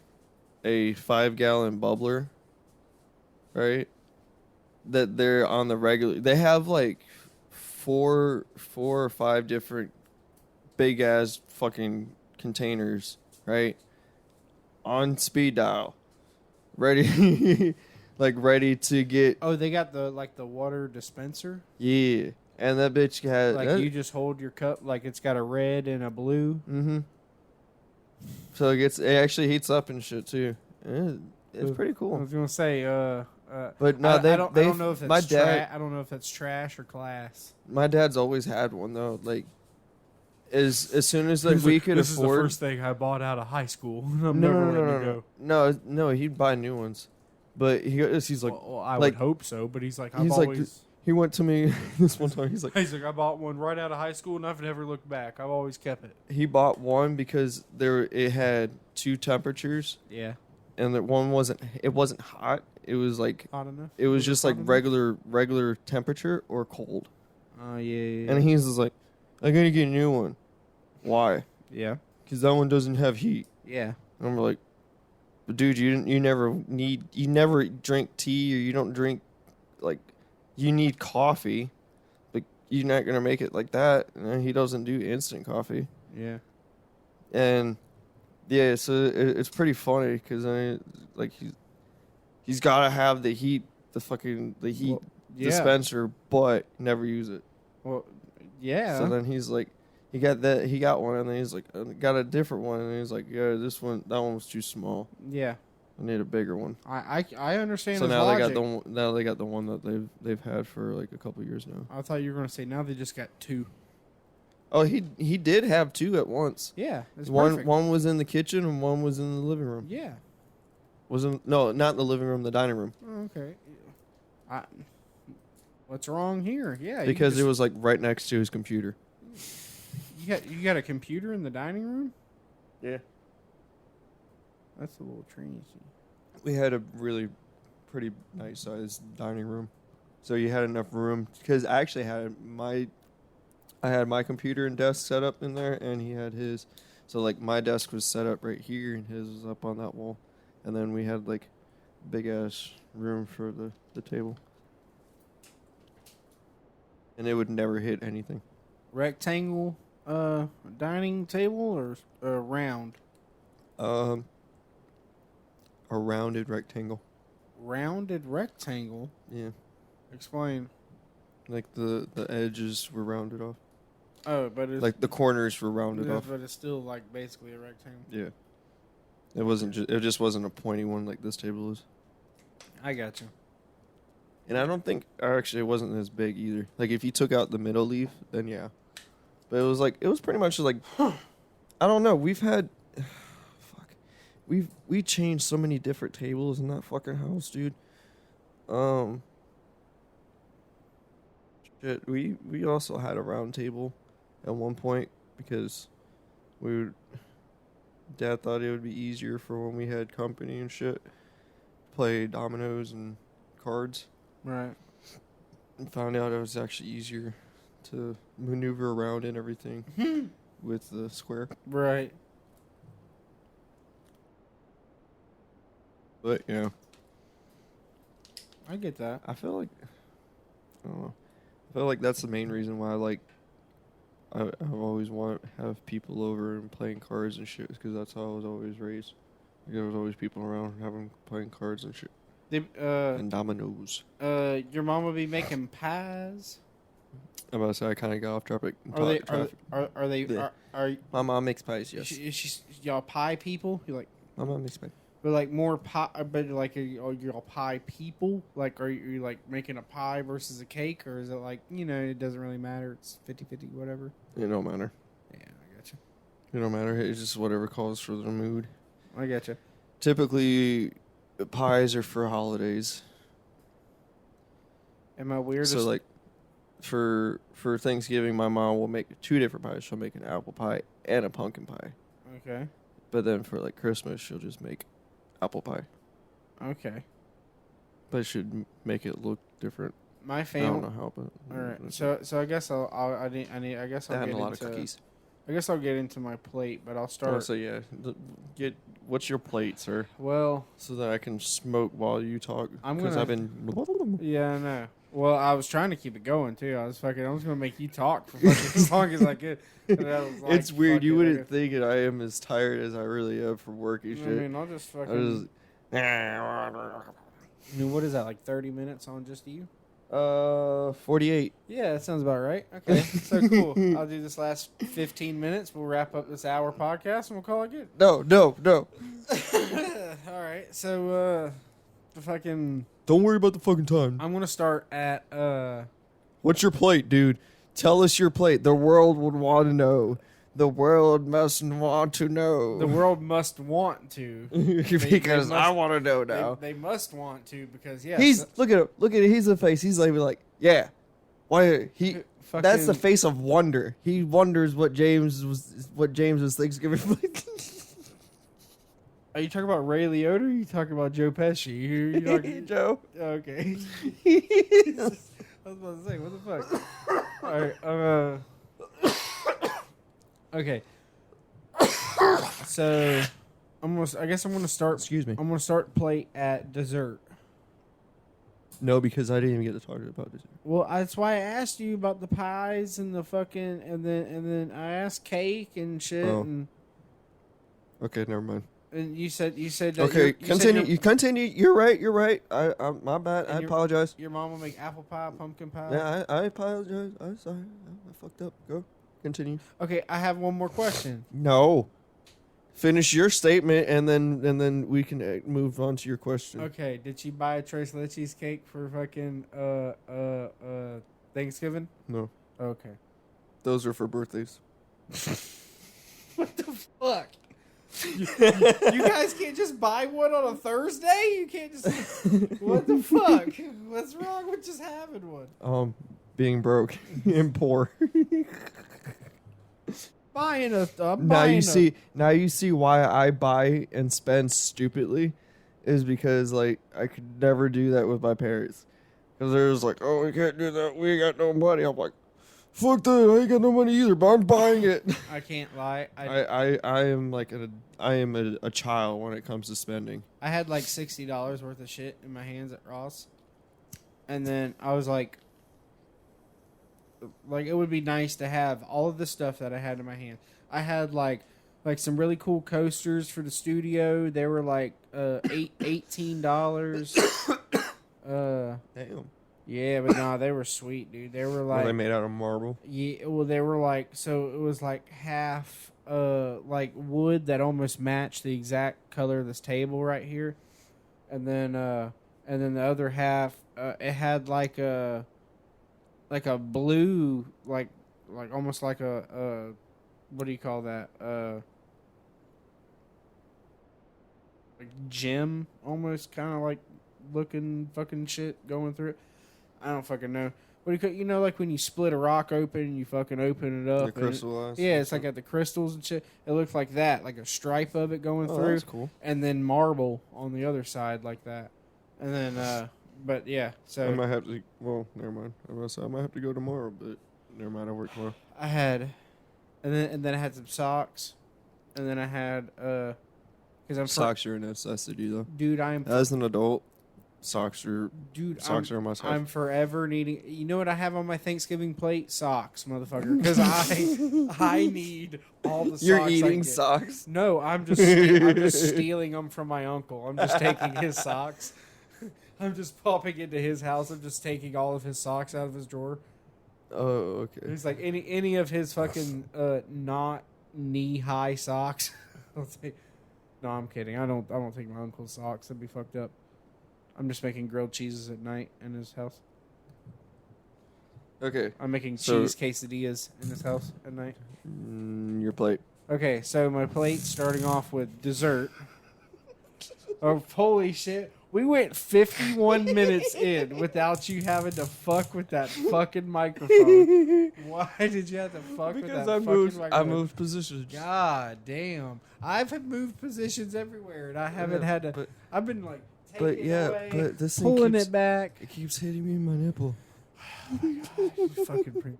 a 5-gallon bubbler, right? That they're on the regular. They have like four or five different big ass fucking containers, right? On speed dial, ready, like ready to get. Oh, they got the water dispenser. Yeah, and that bitch has Like you just hold your cup, like it's got a red and a blue. Mm-hmm. So it actually heats up and shit too. It's pretty I cool. was gonna say, But no, I don't know if it's my dad. I don't know if that's trash or class. My dad's always had one though. Like, as soon as like we could this afford. This is the first thing I bought out of high school. I'm No, never no, letting no, it go. no, he'd buy new ones, but he's like, Well, I like- would hope so, but he's like, he's I've like, always. he went to me this one time. He's like, I bought one right out of high school, and I've never looked back. I've always kept it. he bought one because it had two temperatures, Yeah, and that one wasn't hot. It was like hot enough. it was just like hot enough? regular temperature or cold. Oh yeah. And he's just like, I gotta get a new one. Why? yeah, Because that one doesn't have heat. yeah. And I'm like, but dude, you never drink tea, or you don't drink, like, you need coffee, but you're not gonna make it like that. And he doesn't do instant coffee. Yeah. And yeah, so it's pretty funny because like he's gotta have the heat Well, yeah. dispenser, but never use it. Well, yeah. So then he's like, he got one, and then he's like, got a different one, and he's like, yeah, that one was too small. yeah. I need a bigger one. I understand. So his now logic. they got the one that they've had for like a couple years now. I thought you were gonna say now they just got two. Oh, he did have two at once. Yeah, it's One perfect. was in the kitchen and one was in the living room. Yeah. No, not in the living room, the dining room. Oh, okay. What's wrong here? Yeah. Because it was like right next to his computer. You got a computer in the dining room? Yeah. That's a little crazy. We had a really pretty nice sized dining room. So you had enough room because I actually had my computer and desk set up in there, and he had his. So like my desk was set up right here, and his was up on that wall, and then we had like big ass room for the table, and it would never hit anything. Rectangle dining table or round? A rounded rectangle. Rounded rectangle? Yeah, Explain. like the edges were rounded off. Oh, but it's Like the corners were rounded off. but it's still like basically a rectangle. Yeah. It just wasn't a pointy one like this table is. I got you. And I don't think actually it wasn't as big either. Like if you took out the middle leaf, then yeah. But it was pretty much like I don't know, we've had fuck. We changed so many different tables in that fucking house, dude. Shit, we also had a round table at one point because Dad thought it would be easier for when we had company and shit. Play dominoes and cards. Right. And found out it was actually easier to maneuver around and everything with the square. Right. But yeah, I get that. I feel like I don't know. I feel like that's the main reason why I've always wanted to have people over and playing cards and shit, because that's how I was always raised. Like, there was always people around playing cards and shit. And dominoes. Your mom would be making pies. I'm about to say I kind of got off topic. Are they? Yeah. My mom makes pies. Yes. Is she y'all pie people? You like? My mom makes pies. But like more pie, but like are you all pie people? Like are you like making a pie versus a cake, or is it like it doesn't really matter? It's 50-50, whatever. It don't matter. Yeah, I gotcha. It don't matter. It's just whatever calls for the mood. I gotcha. Typically, pies are for holidays. Am I weird? So like, for Thanksgiving, my mom will make 2 different pies. She'll make an apple pie and a pumpkin pie. Okay. But then for like Christmas, she'll just make apple pie. Okay. But it should make it look different. My I family. don't know how, but All right. So I guess I guess I'll and get a lot into of cookies. I guess I'll get into my plate, but I'll start. Oh, so yeah, get what's your plate, sir? Well, So that I can smoke while you talk. I'm Because gonna- I've been. yeah, I know. Well, I was trying to keep it going too. I was gonna make you talk for fucking as long as I could. And I was like, It's weird. fuck You it, wouldn't think that I am as tired as I really am from work and I shit. mean, I'll just fucking. I What is that? Like 30 minutes on just you? 48. Yeah, that sounds about right. Okay, so cool. I'll do this last 15 minutes. We'll wrap up this hour podcast and we'll call it good. No. All right. So, the fucking. Don't worry about the fucking time. I'm gonna start at What's your plate, dude? Tell us your plate. The world would want to know. The world must want to know. the world must want to because they I must- want to know now. They must want to because He's look at him. Look at it. He's the face. He's like, yeah. Why he? fucking, That's the face of wonder. He wonders what James was Thanksgiving. Are you talking about Ray Liotta? Or are you talking about Joe Pesci? You talking Joe. Okay. I was about to say, what the fuck? All right. Okay. So, I guess I'm gonna start. Excuse me. I'm gonna start plate at dessert. No, because I didn't even get to talk about this. Well, that's why I asked you about the pies and the fucking, and then I asked cake and shit, Oh. and Okay, never mind. you said that. Okay, you said continue. You continue. You're right. I my bad. I And apologize. Your mom will make apple pie, pumpkin pie. Yeah, I apologize. I'm sorry. I fucked up. Go. Continue. Okay, I have one more question. No. Finish your statement and then we can move on to your question. Okay, did she buy a Tres Leches cake for fucking Thanksgiving? No. Okay. Those are for birthdays. What the fuck? You guys can't just buy one on a Thursday? You can't just. What the fuck? What's wrong with just having one? Being broke and poor. Buying a. Now you see why I buy and spend stupidly, is because like I could never do that with my parents, because they're just like, oh, we can't do that, we ain't got no money. I'm like, fuck that, I ain't got no money either, but I'm buying it. I can't lie. I am like a child when it comes to spending. I had like $60 worth of shit in my hands at Ross, and then I was like it would be nice to have all of the stuff that I had in my hand. I had like some really cool coasters for the studio. They were like $18. Damn. Yeah, but nah, they were sweet, dude. They were Were they like made out of marble? yeah, well they were like, so it was like half like wood that almost matched the exact color of this table right here. And then the other half it had like a blue like almost like a what do you call that? Like gem almost, kind of like looking fucking shit going through it. I don't fucking know. What do you like when you split a rock open and you fucking open it up? The and crystallized. yeah, it's like got the crystals and shit. It looked like that, like a stripe of it going Oh, through, that's cool. and then marble on the other side like that. And then, but yeah, so I might have to. Well, never mind. I might have to go tomorrow, but never mind. I work tomorrow. I had, and then I had some socks, and then I had because I'm Socks are a necessity, though. dude. As an adult, socks are a must-have. I'm forever needing. You know what I have on my Thanksgiving plate? Socks, motherfucker. Because I need all the socks. You're I eating can get. socks. No, I'm just stealing them from my uncle. I'm just taking his socks. I'm just popping into his house. I'm just taking all of his socks out of his drawer. Oh, okay. It's like any of his fucking not knee high socks. I'll take. No, I'm kidding. I don't take my uncle's socks. That'd be fucked up. I'm just making grilled cheeses at night in his house. Okay. I'm making cheese quesadillas in his house at night. Your plate. Okay, so my plate starting off with dessert. Oh, holy shit. We went 51 minutes in without you having to fuck with that fucking microphone. Why did you have to fuck with that fucking microphone? I moved positions. God damn. I've moved positions everywhere and I haven't had to. But, I've been like taking it away, but this thing pulling keeps, it back. It keeps hitting me in my nipple. Oh my God, you fucking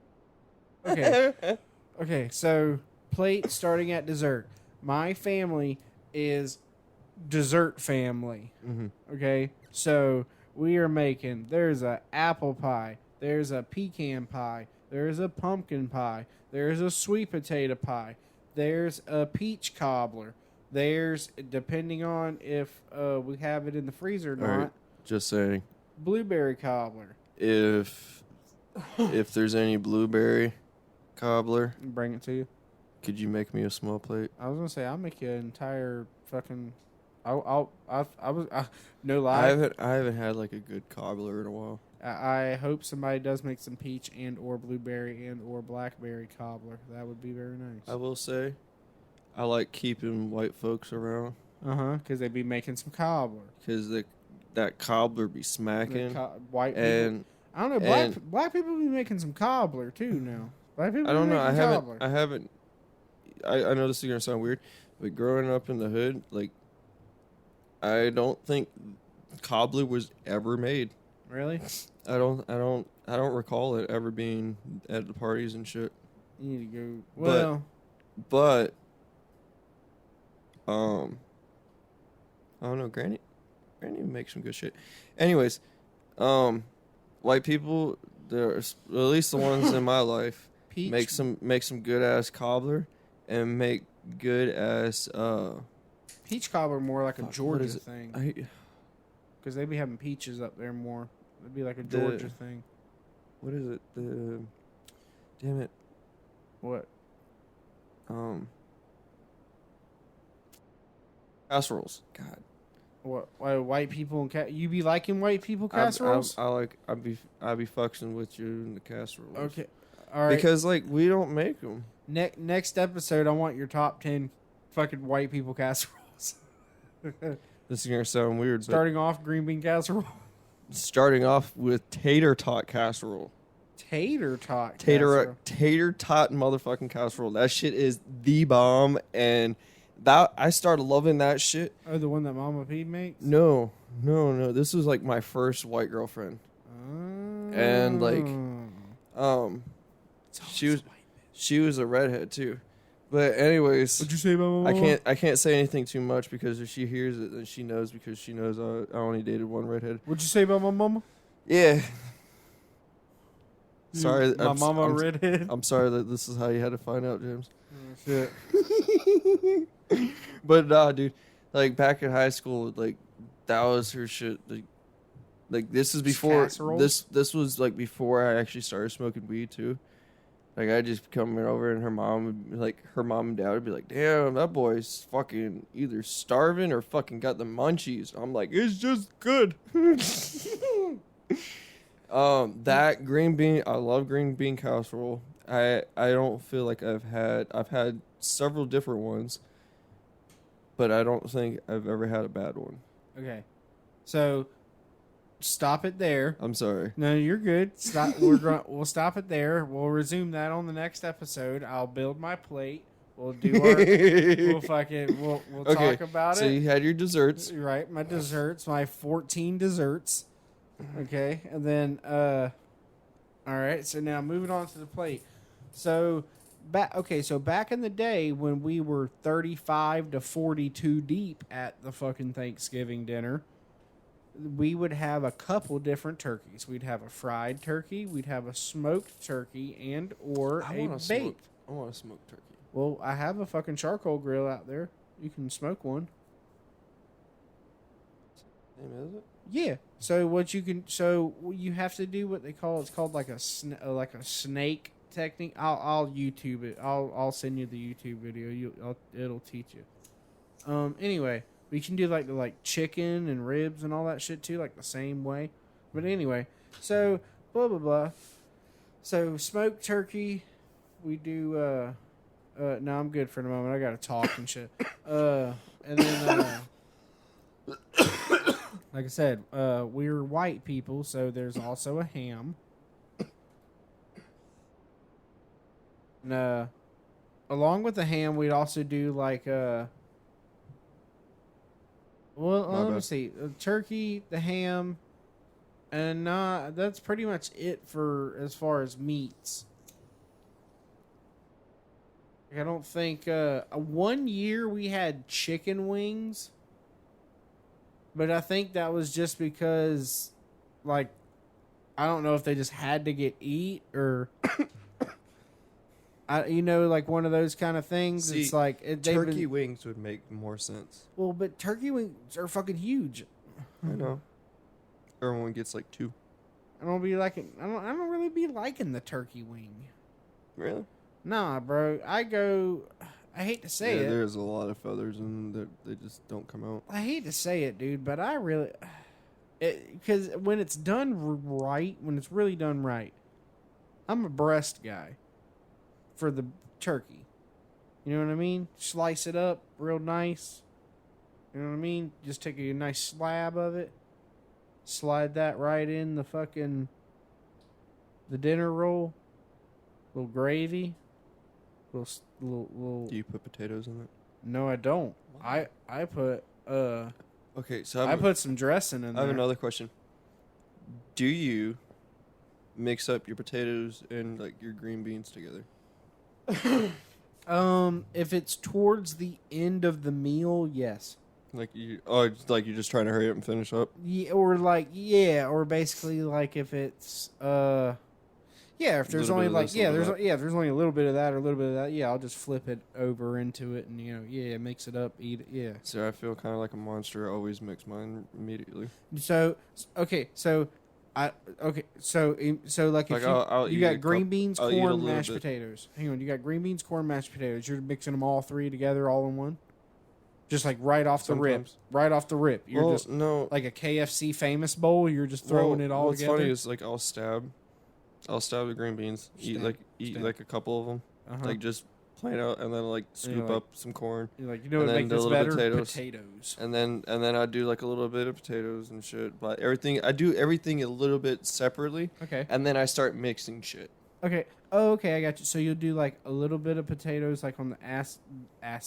Okay. Okay, so plate starting at dessert. My family is dessert family. Mm-hmm. Okay, so we are making. There's a apple pie. There's a pecan pie. There's a pumpkin pie. There's a sweet potato pie. There's a peach cobbler. There's, depending on if we have it in the freezer or not, right, just saying. Blueberry cobbler. If there's any blueberry cobbler, Bring it to you. could you make me a small plate? I was gonna say I'll make you an entire fucking. No lie. I haven't had like a good cobbler in a while. I hope somebody does make some peach and or blueberry and or blackberry cobbler. That would be very nice. I will say, I like keeping white folks around. Because they be making some cobbler. Because that cobbler be smacking. White people. And I don't know. Black people be making some cobbler too now. Black people. I don't know. Cobbler. I haven't. I know this is gonna sound weird, but growing up in the hood, like, I don't think cobbler was ever made. Really? I don't recall it ever being at the parties and shit. You need to go. Well, but I don't know. Granny makes some good shit. Anyways, white people, there's at least the ones in my life peach. make some good ass cobbler and make good ass peach cobbler more like a Georgia is it? thing. Because they be having peaches up there more. It'd be like a Georgia thing. What is it? Damn it. What? Casseroles. God. What? Why white people and you be liking white people casseroles? I be fucking with you in the casseroles. Okay. All right. Because like we don't make them. Next episode, I want your top 10 fucking white people casseroles. This is gonna sound weird. Starting off, green bean casserole. Starting off with tater tot casserole. Tater tot. Tater tot motherfucking casserole. That shit is the bomb, and that I started loving that shit. Oh, the one that Mama P makes? No. This was like my first white girlfriend, and like, she was a redhead too. But anyways, what'd you say about my mama? I can't say anything too much because if she hears it, then she knows because she knows I only dated one redhead. What'd you say about my mama? Yeah. Sorry, my mama redhead. I'm sorry that this is how you had to find out, James. Shit. But nah, dude, like back in high school, like that was her shit. Like this is before this was like before I actually started smoking weed too. Like I just coming over and her mom and dad would be like, "Damn, that boy's fucking either starving or fucking got the munchies." I'm like, "It's just good." That green bean, I love green bean casserole. I don't feel like I've had several different ones, but I don't think I've ever had a bad one. Okay, so stop it there. I'm sorry. No, you're good. Stop. We'll stop it there. We'll resume that on the next episode. I'll build my plate. We'll do our. We'll okay, talk about it. So you had your desserts, right? My desserts, my 14 desserts. Okay, and then all right. So now moving on to the plate. So back in the day when we were 35 to 42 deep at the fucking Thanksgiving dinner, we would have a couple different turkeys. We'd have a fried turkey, we'd have a smoked turkey, and or a baked. I want a smoked turkey. Well, I have a fucking charcoal grill out there. You can smoke one. Damn, is it? Yeah. So you have to do what they call it's called like a snake technique. I'll YouTube it. I'll send you the YouTube video. It'll teach you. Anyway, we can do like the chicken and ribs and all that shit too, like the same way. But anyway, so blah blah blah. So smoked turkey, we do. No, I'm good for the moment. I gotta talk and shit. And then, like I said, we're white people, so there's also a ham. And along with the ham, we'd also do like let me see, turkey, the ham, and that's pretty much it for as far as meats. I don't think 1 year we had chicken wings, but I think that was just because, like, I don't know if they just had to get eat or, like one of those kind of things. See, it's like turkey wings would make more sense. Well, but turkey wings are fucking huge. I know. Everyone gets like 2. I don't don't really be liking the turkey wing. Really? Nah, bro. I hate to say it. There's a lot of feathers and they just don't come out. I hate to say it, dude, but I really, because when it's done right, when it's really done right, I'm a breast guy for the turkey. You know what I mean? Slice it up real nice. You know what I mean? Just take a nice slab of it, slide that right in the dinner roll, little gravy. Little. Do you put potatoes in it? No, I don't. I put Okay, so I put some dressing in there. I have another question. Do you mix up your potatoes and like your green beans together? If it's towards the end of the meal, yes. It's like you're just trying to hurry up and finish up. Yeah, or basically like if it's if there's only there's only a little bit of that or a little bit of that, yeah, I'll just flip it over into it and mix it up, eat it, yeah. So I feel kind of like a monster. I always mix mine immediately. So like if you got green beans, corn, mashed potatoes. Hang on, you got green beans, corn, mashed potatoes. You're mixing them all 3 together all in one? Just like right off the rip. Right off the rip. You're just no, like a KFC famous bowl, you're just throwing it all together. What's funny is like I'll stab the green beans, eat like a couple of them, like just plain out, and then like scoop up some corn. You're like, what make this better? Potatoes. And then I do like a little bit of potatoes and shit. But I do everything a little bit separately. Okay. And then I start mixing shit. Okay. Oh, okay, I got you. So you'll do like a little bit of potatoes like on the ass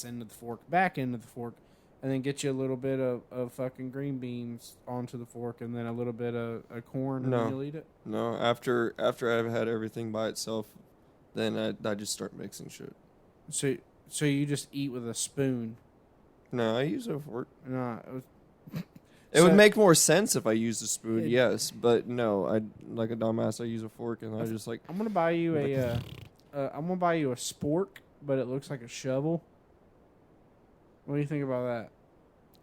end of the fork, back end of the fork, and then get you a little bit of fucking green beans onto the fork, and then a little bit of corn, and then you'll eat it? No, after I've had everything by itself, then I just start mixing shit. So you just eat with a spoon? No, I use a fork. No, it would make more sense if I used a spoon, yes, but no, I like a dumbass. I use a fork, and I just like. I'm gonna buy you a spork, but it looks like a shovel. What do you think about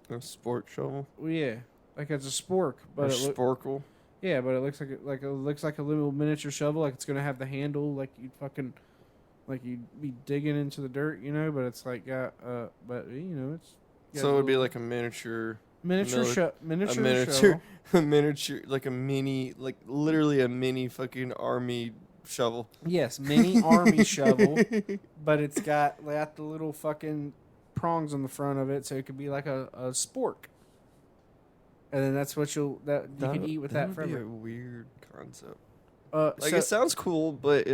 that? A spork shovel? Well, yeah, like it's a spork, but sporkle. Yeah, but it looks like a little miniature shovel. Like it's gonna have the handle, like you'd be digging into the dirt, But it's like but it's. So it would be like a miniature shovel. A miniature, like a mini, like literally a mini fucking army shovel. Yes, mini army shovel, but it's got the little fucking prongs on the front of it, so it could be like a spork. And then that's what you can eat with that forever. That would be a weird concept. It sounds cool, but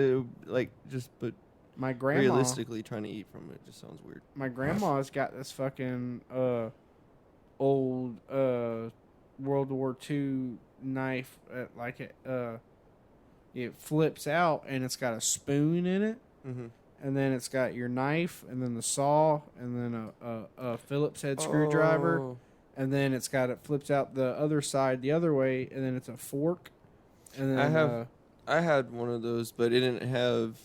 my grandma, realistically trying to eat from it just sounds weird. My grandma's got this fucking old World War II knife. It flips out and it's got a spoon in it, and then it's got your knife, and then the saw, and then a Phillips head screwdriver, and then it flips out the other side the other way, and then it's a fork. And then I had one of those, but it didn't have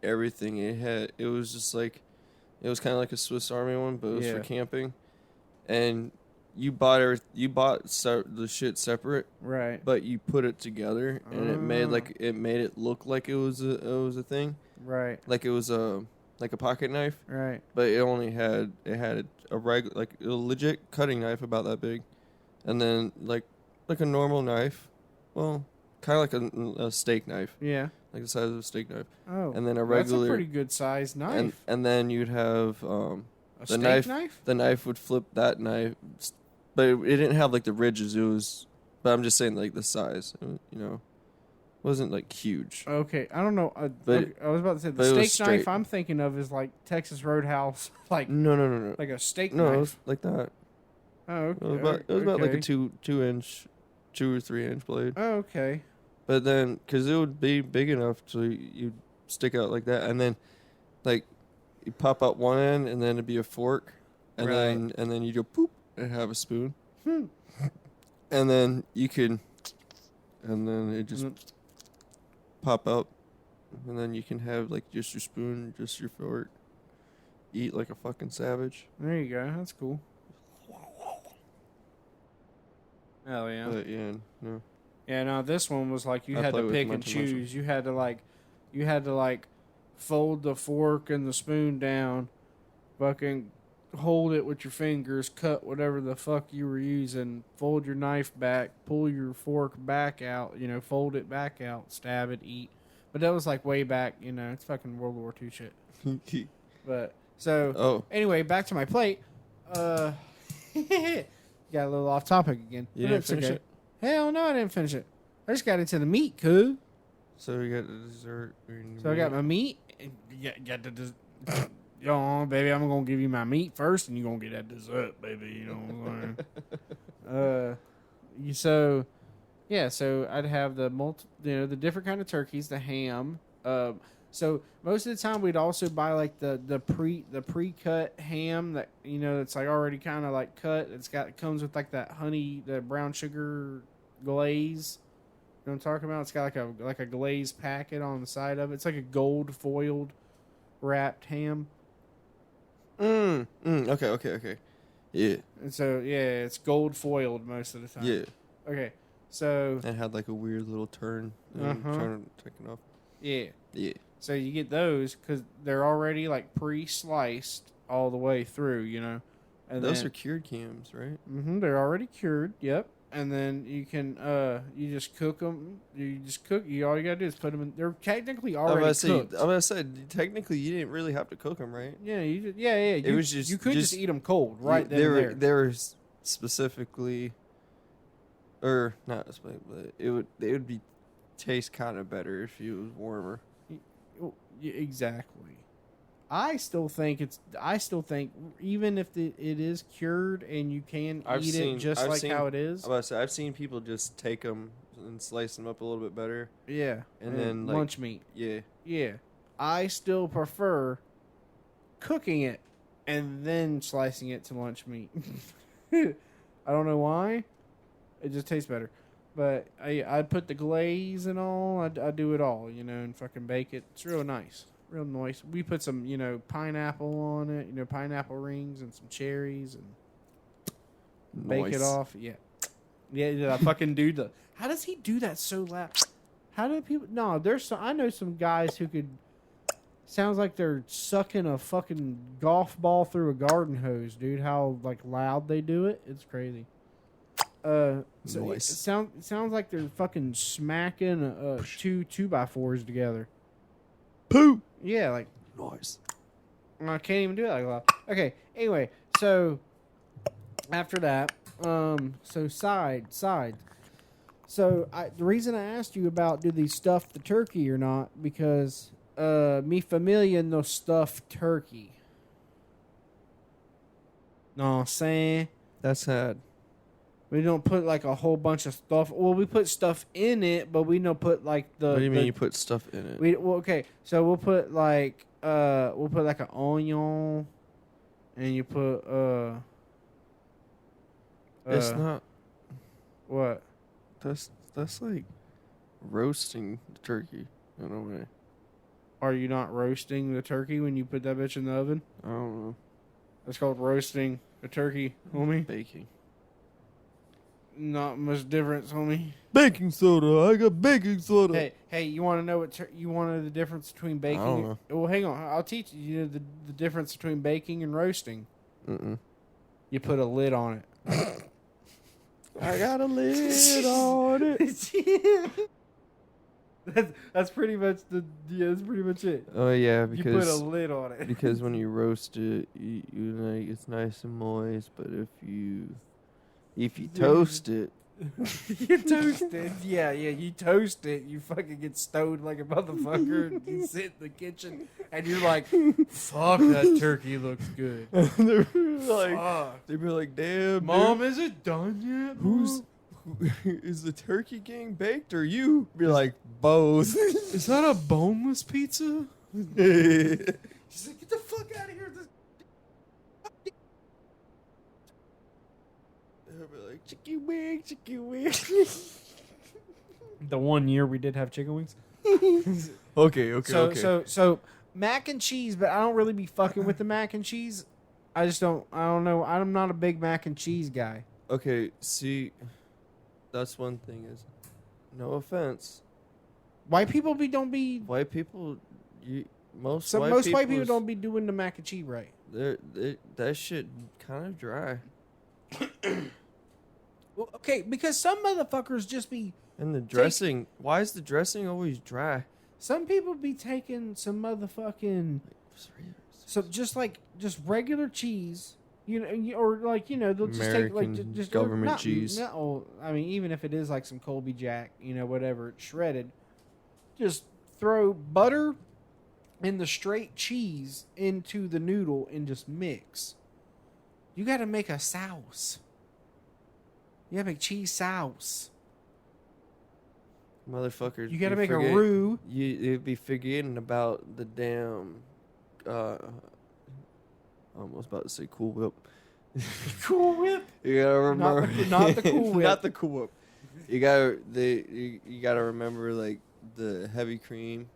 everything. It was just like, it was kind of like a Swiss Army one, but it was for camping. And you bought the shit separate, right? But you put it together, and it made it look like it was a thing, right? Like it was a like a pocket knife, Right. but it had a like a legit cutting knife about that big, and then like a normal knife, well, kind of like a steak knife, Yeah. like the size of a steak knife, Oh. and then a That's a regular, pretty good sized knife. and then you'd have A the steak knife. The knife would flip that knife, but it didn't have like the ridges. It was, but I'm just saying like the size, you know, wasn't like huge. Okay, I don't know. But I was about to say but it the was steak knife straight. I'm thinking of is like Texas Roadhouse, like No. like a steak No, knife. it was like that. Oh, okay. It was about like a okay. 2 inch, 2 or 3 inch blade. Oh, okay. But then, cause it would be big enough so you'd stick out like that, and then, like, you pop out one end, and then it'd be a fork, and Right. then you go poop and have a spoon, Hmm. and then you could, and then it just pop out, and then you can have like just your spoon, just your fork, eat like a fucking savage. There you go. That's cool. Oh yeah. But yeah, no. Yeah. No, this one was like you I had play to with pick my and dimension. choose. You had to like fold the fork and the spoon down, fucking hold it with your fingers, cut whatever the fuck you were using, fold your knife back, pull your fork back out, fold it back out, stab it, eat. But that was like way back, it's fucking World War II shit. But so Oh, anyway, back to my plate. Got a little off topic again. you But didn't it's finish okay. it? Hell no, I didn't finish it. I just got into the meat, cool. So you got the dessert. So I got my meat. And got the yo, baby, I'm gonna give you my meat first, and you're gonna get that dessert, baby. You know what I'm saying? So I'd have the the different kind of turkeys, the ham. So most of the time we'd also buy like the pre-cut ham that that's like already kind of like cut. It comes with like that honey, the brown sugar glaze. You know what I'm talking about? It's got like a glazed packet on the side of it. It's like a gold foiled wrapped ham. Okay. Yeah. And so it's gold foiled most of the time. Yeah. Okay. So It had like a weird little turn. Uh-huh. Trying to take it off. yeah. Yeah. So you get those because they're already like pre-sliced all the way through, And Those then, are cured cams, right? they're already cured. Yep. And then you can you just cook them. All you gotta do is put them in. They're technically already cooked. I'm gonna say technically you didn't really have to cook them, right? Yeah. It was just- you could just eat them cold right They then were and there. they were specifically, or not specifically, but it would be taste kind of better if it was warmer. Yeah, exactly. I still think even if it is cured and you can eat it just I've like seen- how it is. I'm about to say I've seen people just take them and slice them up a little bit better. Yeah. And then, like- lunch meat. Yeah. Yeah. I still prefer cooking it and then slicing it to lunch meat. I don't know why. It just tastes better. But I put the glaze and all. I do it all, and fucking bake it. It's real nice. Real nice. We put some, pineapple on it, pineapple rings and some cherries and bake it Nice. off. Yeah. Yeah, I fucking do the. How does he do that so loud? How do people? No, I know some guys who could. Sounds like they're sucking a fucking golf ball through a garden hose, dude. How like loud they do it? It's crazy. So Nice. it sounds like they're fucking smacking two 2x4s together. Poo. Yeah, like Nice. I can't even do it like that. Okay. Anyway, so after that, so sides. So the reason I asked you about do they stuff the turkey or not because mi familia no stuffed turkey. Know what I'm saying? That's sad. We don't put like a whole bunch of stuff. Well, we put stuff in it, but we don't put like the. What do you mean you put stuff in it? Okay, so we'll put like an onion, and you put It's not. what? That's like roasting the turkey in a way. Are you not roasting the turkey when you put that bitch in the oven? I don't know. That's called roasting a turkey, homie. Baking. Not much difference, homie. Baking soda. I got baking soda. Hey, you want to know you want to know the difference between baking? I don't know. Well, hang on. I'll teach you. You know the difference between baking and roasting. Mm-mm. You put a lid on it. I got a lid on it. That's pretty much that's pretty much it. Oh yeah, You put a because lid on it. because when you roast it, you like it's nice and moist. But if you toast it, You toast it. Yeah, you toast it. You fucking get stoned like a motherfucker. You sit in the kitchen and you're like, fuck, that turkey looks good. they'd be like, Fuck. they'd be like, damn, Mom, dude, is it done yet? is the turkey getting baked or you? Be like, both. Is that a boneless pizza? They'd She's like, get the fuck out of here. be like, chicken wing, chicken wing. The one year we did have chicken wings. Okay. So mac and cheese, but I don't really be fucking with the mac and cheese. I don't know. I'm not a big mac and cheese guy. Okay, see, that's one thing is, no offense, White people don't be. white people, most White people people's- don't be doing the mac and cheese right. that shit kind of dry. Well, okay, because some motherfuckers just be. And the dressing, why is the dressing always dry? Some people be taking some motherfucking. So just regular cheese, or they'll just take American just government cheese. No, I mean even if it is like some Colby Jack, whatever, it's shredded, just throw butter and the straight cheese into the noodle and just mix. You got to make a sauce. You got to make cheese sauce. Motherfuckers, You got to make a roux. You'd be forgetting about the damn. I almost about to say Cool Whip. Cool Whip. You gotta remember, Not the Cool Whip. not the Cool Whip. You gotta remember like the heavy cream.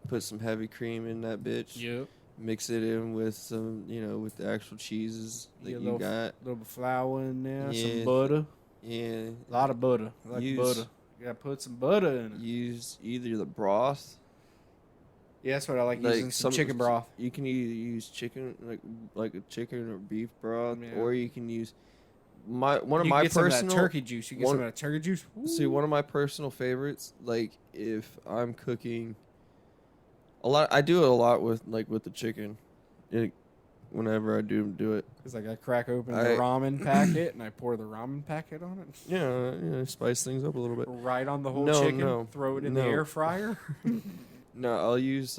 Put some heavy cream in that bitch. Yep. Mix it in with some, with the actual cheeses that you got. A little bit of flour in there, Yeah. some butter. Yeah. A lot of butter. I like butter. You gotta put some butter in it. Use either the broth. Yeah, that's what I like using. Some chicken broth. You can either use chicken, like a chicken or beef broth, Yeah. or you can use You can get some of that turkey juice. You can get some of that turkey juice. See, one of my personal favorites, like if I'm cooking I do it a lot with the chicken. Whenever I do it. It's like I crack open the ramen packet and I pour the ramen packet on it. Yeah, spice things up a little bit. Right on the whole No, chicken. no, Throw it in no. the air fryer. No, I'll use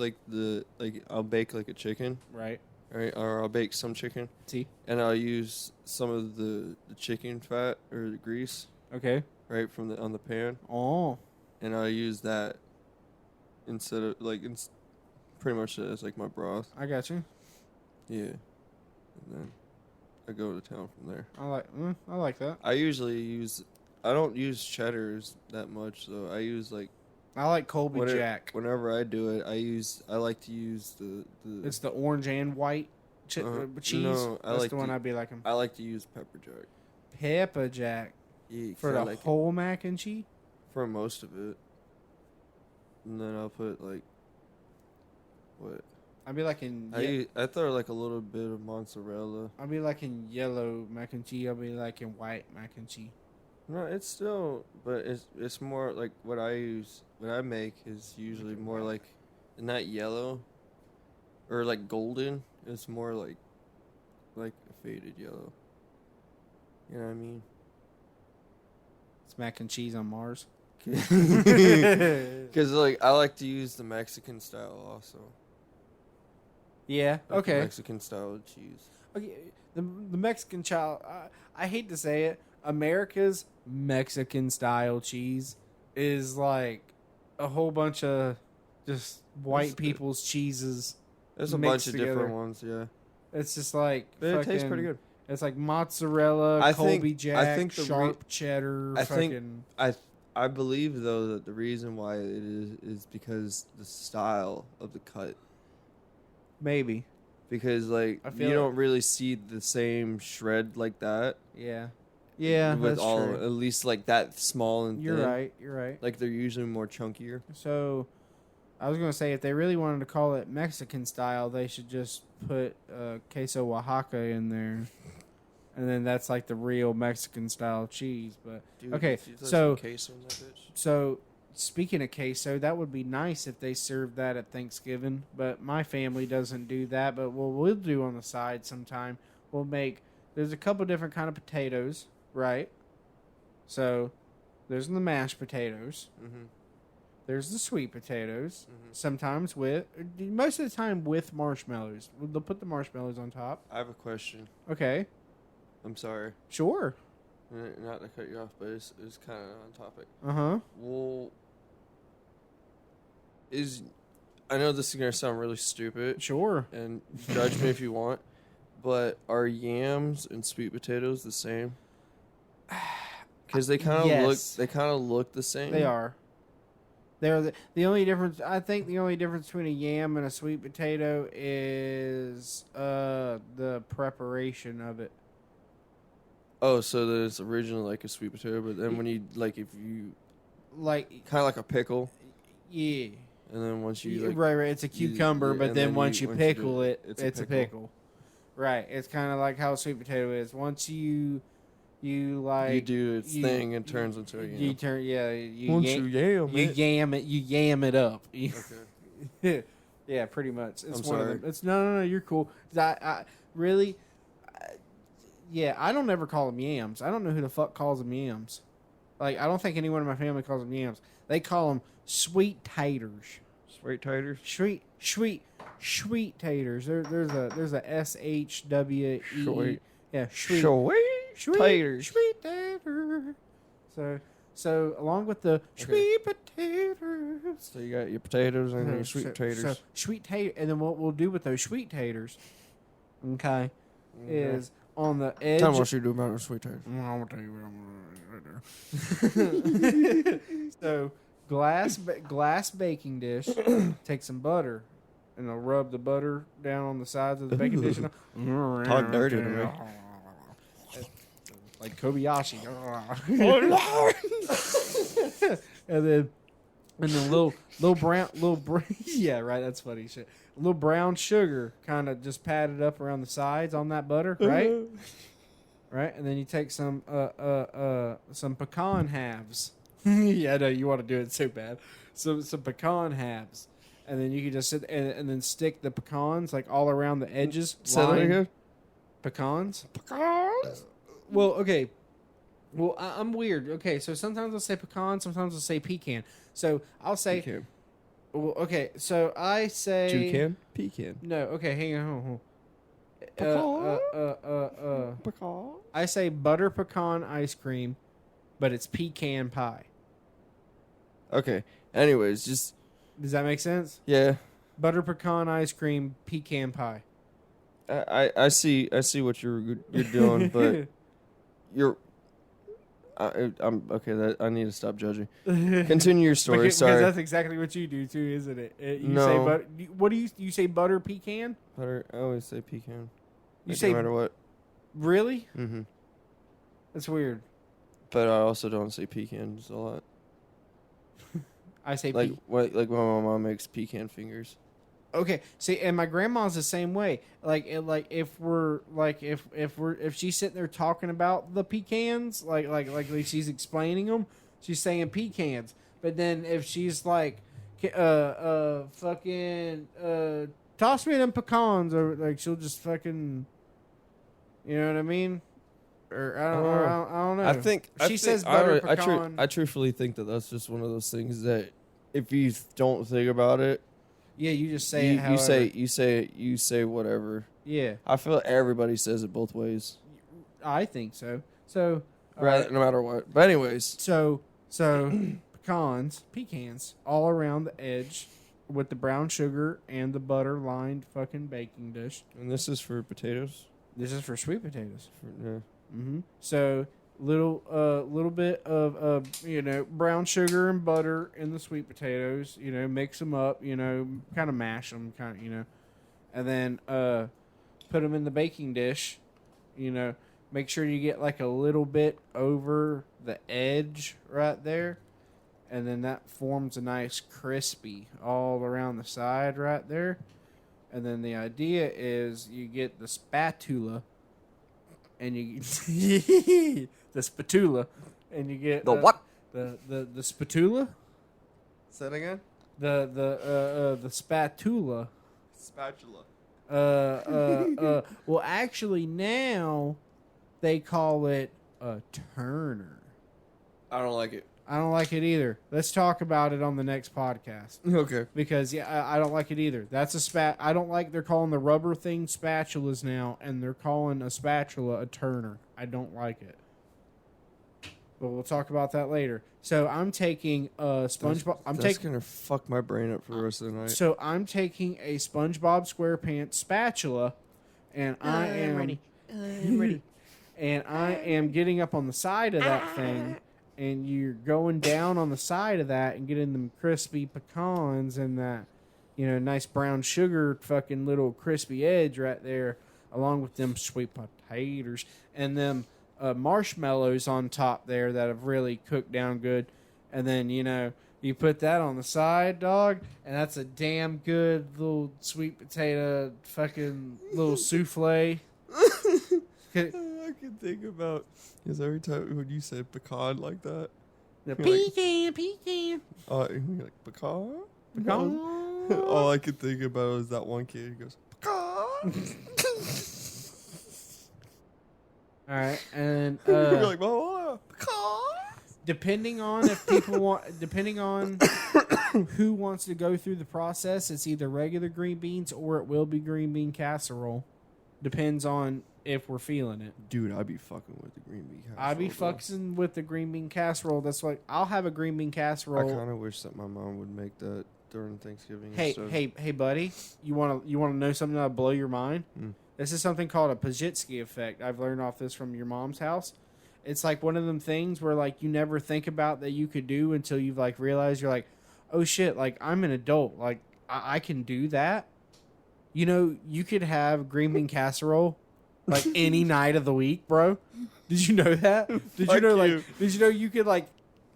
I'll bake like a chicken, Right. right? Or I'll bake some chicken, See? and I'll use some of the chicken fat or the grease, Okay. right, on the pan, Oh. and I'll use that instead of pretty much as like my broth. I got you. Yeah, and then I go to town from there. I like that. I don't use cheddars that much, so I use I like Colby Jack. Whenever I do it, I like to use the It's the orange and white cheese. no, That's the one I'd be liking. I like to use pepper jack. Pepper Jack. Yeah, For the whole mac and cheese? for most of it. And then I'll put what? I'd be liking. I throw a little bit of mozzarella. I'll be liking yellow mac and cheese. I'll be liking white mac and cheese. No, it's still, but it's more like what I make is usually more not yellow or golden. It's more like a faded yellow. You know what I mean? It's mac and cheese on Mars. Because I like to use the Mexican style also. Yeah. Like Okay. Mexican style cheese. Okay. The Mexican child. I hate to say it. America's Mexican style cheese is like a whole bunch of just white people's cheeses. There's a mixed bunch of together. different ones, yeah. It's just like But it tastes pretty good. It's like mozzarella, I Colby think- Jack, I think the sharp cheddar. I think- fucking, I believe though that the reason why it is because the style of the cut. maybe. Because I feel you don't really see the same shred like that. Yeah. Yeah, with that's all true. at least like that small and You're thin. right. You're right. Like they're usually more chunkier. So, I was gonna say if they really wanted to call it Mexican style, they should just put queso Oaxaca in there, and then that's like the real Mexican style cheese. But Dude, okay, if you throw so some queso in that bitch. so speaking of queso, that would be nice if they served that at Thanksgiving. But my family doesn't do that. But what we'll do on the side sometime, we'll make. There's a couple different kind of potatoes, right? So there's the mashed potatoes. Mm-hmm. There's the sweet potatoes. Mm-hmm. Sometimes most of the time with marshmallows. They'll put the marshmallows on top. I have a question. Okay, I'm sorry, sure. not to cut you off, but it's kind of on topic. Uh-huh. Well, I know this is gonna sound really stupid, Sure. and judge me if you want, but are yams and sweet potatoes the same? Because they kind of Yes. look the same. They are. They're the only difference. I think the only difference between a yam and a sweet potato is the preparation of it. Oh, so that it's originally like a sweet potato, but then when you if you Like, kind of like a pickle, yeah. and then once you Right. It's a cucumber, but and then then once you do pickle it, it's it's a a pickle. Right. It's kind of like how a sweet potato is. Once you like you do its you- thing, it turns into a you yam. turn you Once yam, yam you it. yam it up. Okay. Yeah, pretty much. It's I'm one sorry. of them. It's no, you're cool. I really, yeah, I don't ever call them yams. I don't know who the fuck calls them yams. Like, I don't think anyone in my family calls them yams. They call them sweet taters. Sweet taters. Sweet taters. There's a SHWE. Sweet. Yeah, sweet. Sweet taters. Sweet tater. So along with the sweet potatoes. So you got your potatoes and your sweet taters. So sweet tater, and then what we'll do with those sweet taters, okay, is on the edge. Tell me what you do about the sweet taters. I'm gonna tell you what I'm gonna do. So glass baking dish. Take some butter, and I'll rub the butter down on the sides of the baking dish. Talk dirty to me. Like Kobayashi. and then little brown yeah, right, that's funny shit. Little brown sugar kind of just patted up around the sides on that butter, right? Right? And then you take some pecan halves. Yeah, I know you want to do it so bad. Some pecan halves. And then you can just sit and then stick the pecans like all around the edges. Say that again. Pecans? Pecans. Well, okay. Well, I'm weird. Okay, so sometimes I'll say pecan, sometimes I'll say pecan. So I'll say. Pecan. Well, okay, so I say. Toucan. Pecan. No, okay, hang on. Pecan. I say butter pecan ice cream, but it's pecan pie. Okay. Anyways, just Does that make sense? yeah. Butter pecan ice cream, pecan pie. I see what you're doing, but I'm okay. I need to stop judging. Continue your story. Because Sorry. that's exactly what you do too, isn't it? You No. say what do you say? Butter pecan? Butter. I always say pecan. You Like, say no matter what. really? Mm-hmm. That's weird. But I also don't say pecans a lot. I say Like when my mom makes pecan fingers. Okay, see, and my grandma's the same way. Like if she's sitting there talking about the pecans, like she's explaining them, she's saying pecans. But then if she's like, fucking, toss me them pecans, or like she'll just fucking, you know what I mean? Or I don't know. I think she says butter pecan. I truthfully think that that's just one of those things that if you don't think about it. Yeah, you just say it. You say whatever. Yeah, I feel everybody says it both ways, I think so. So, right? No matter what. But anyways, so pecans, all around the edge, with the brown sugar and the butter lined fucking baking dish. and this is for potatoes. This is for sweet potatoes. Yeah. Mm-hmm. So little bit of brown sugar and butter in the sweet potatoes. Mix them up. Kind of mash them. And then put them in the baking dish. Make sure you get like a little bit over the edge right there. And then that forms a nice crispy all around the side right there. And then the idea is you get the spatula and you the spatula and you get The what? The spatula? Say it again. The spatula. Spatula. Well, actually now they call it a turner. I don't like it. I don't like it either. Let's talk about it on the next podcast. Okay. Because I don't like it either. That's a I don't like they're calling the rubber thing spatulas now, and they're calling a spatula a turner. I don't like it. But we'll talk about that later. So I'm taking a SpongeBob. That's gonna fuck my brain up for the rest of the night. So I'm taking a SpongeBob SquarePants spatula, and I am ready. I'm ready. and I am getting up on the side of that thing, and you're going down on the side of that and getting them crispy pecans and that, nice brown sugar fucking little crispy edge right there, along with them sweet potatoes and them marshmallows on top there that have really cooked down good. And then, you put that on the side, dog, and that's a damn good little sweet potato fucking little souffle. I can think about is every time when you say pecan like that. The You're pecan. You're like pecan. Pecan. All I could think about is that one kid who goes pecan. All right, and You're like, oh, pecan. depending on if people want, depending on who wants to go through the process, it's either regular green beans or it will be green bean casserole. Depends on if we're feeling it. Dude, I'd be fucking with the green bean casserole. I'd be fucking with the green bean casserole. That's like I'll have a green bean casserole. I kind of wish that my mom would make that during Thanksgiving. Hey, buddy, you want to know something that'll blow your mind? Mm. This is something called a Pajitsky effect. I've learned off this from your mom's house. It's like one of them things where like you never think about that you could do until you've like realized you're like, oh shit, like I'm an adult, like I can do that. You could have green bean casserole like any night of the week, bro. Did you know that? Did you know you could like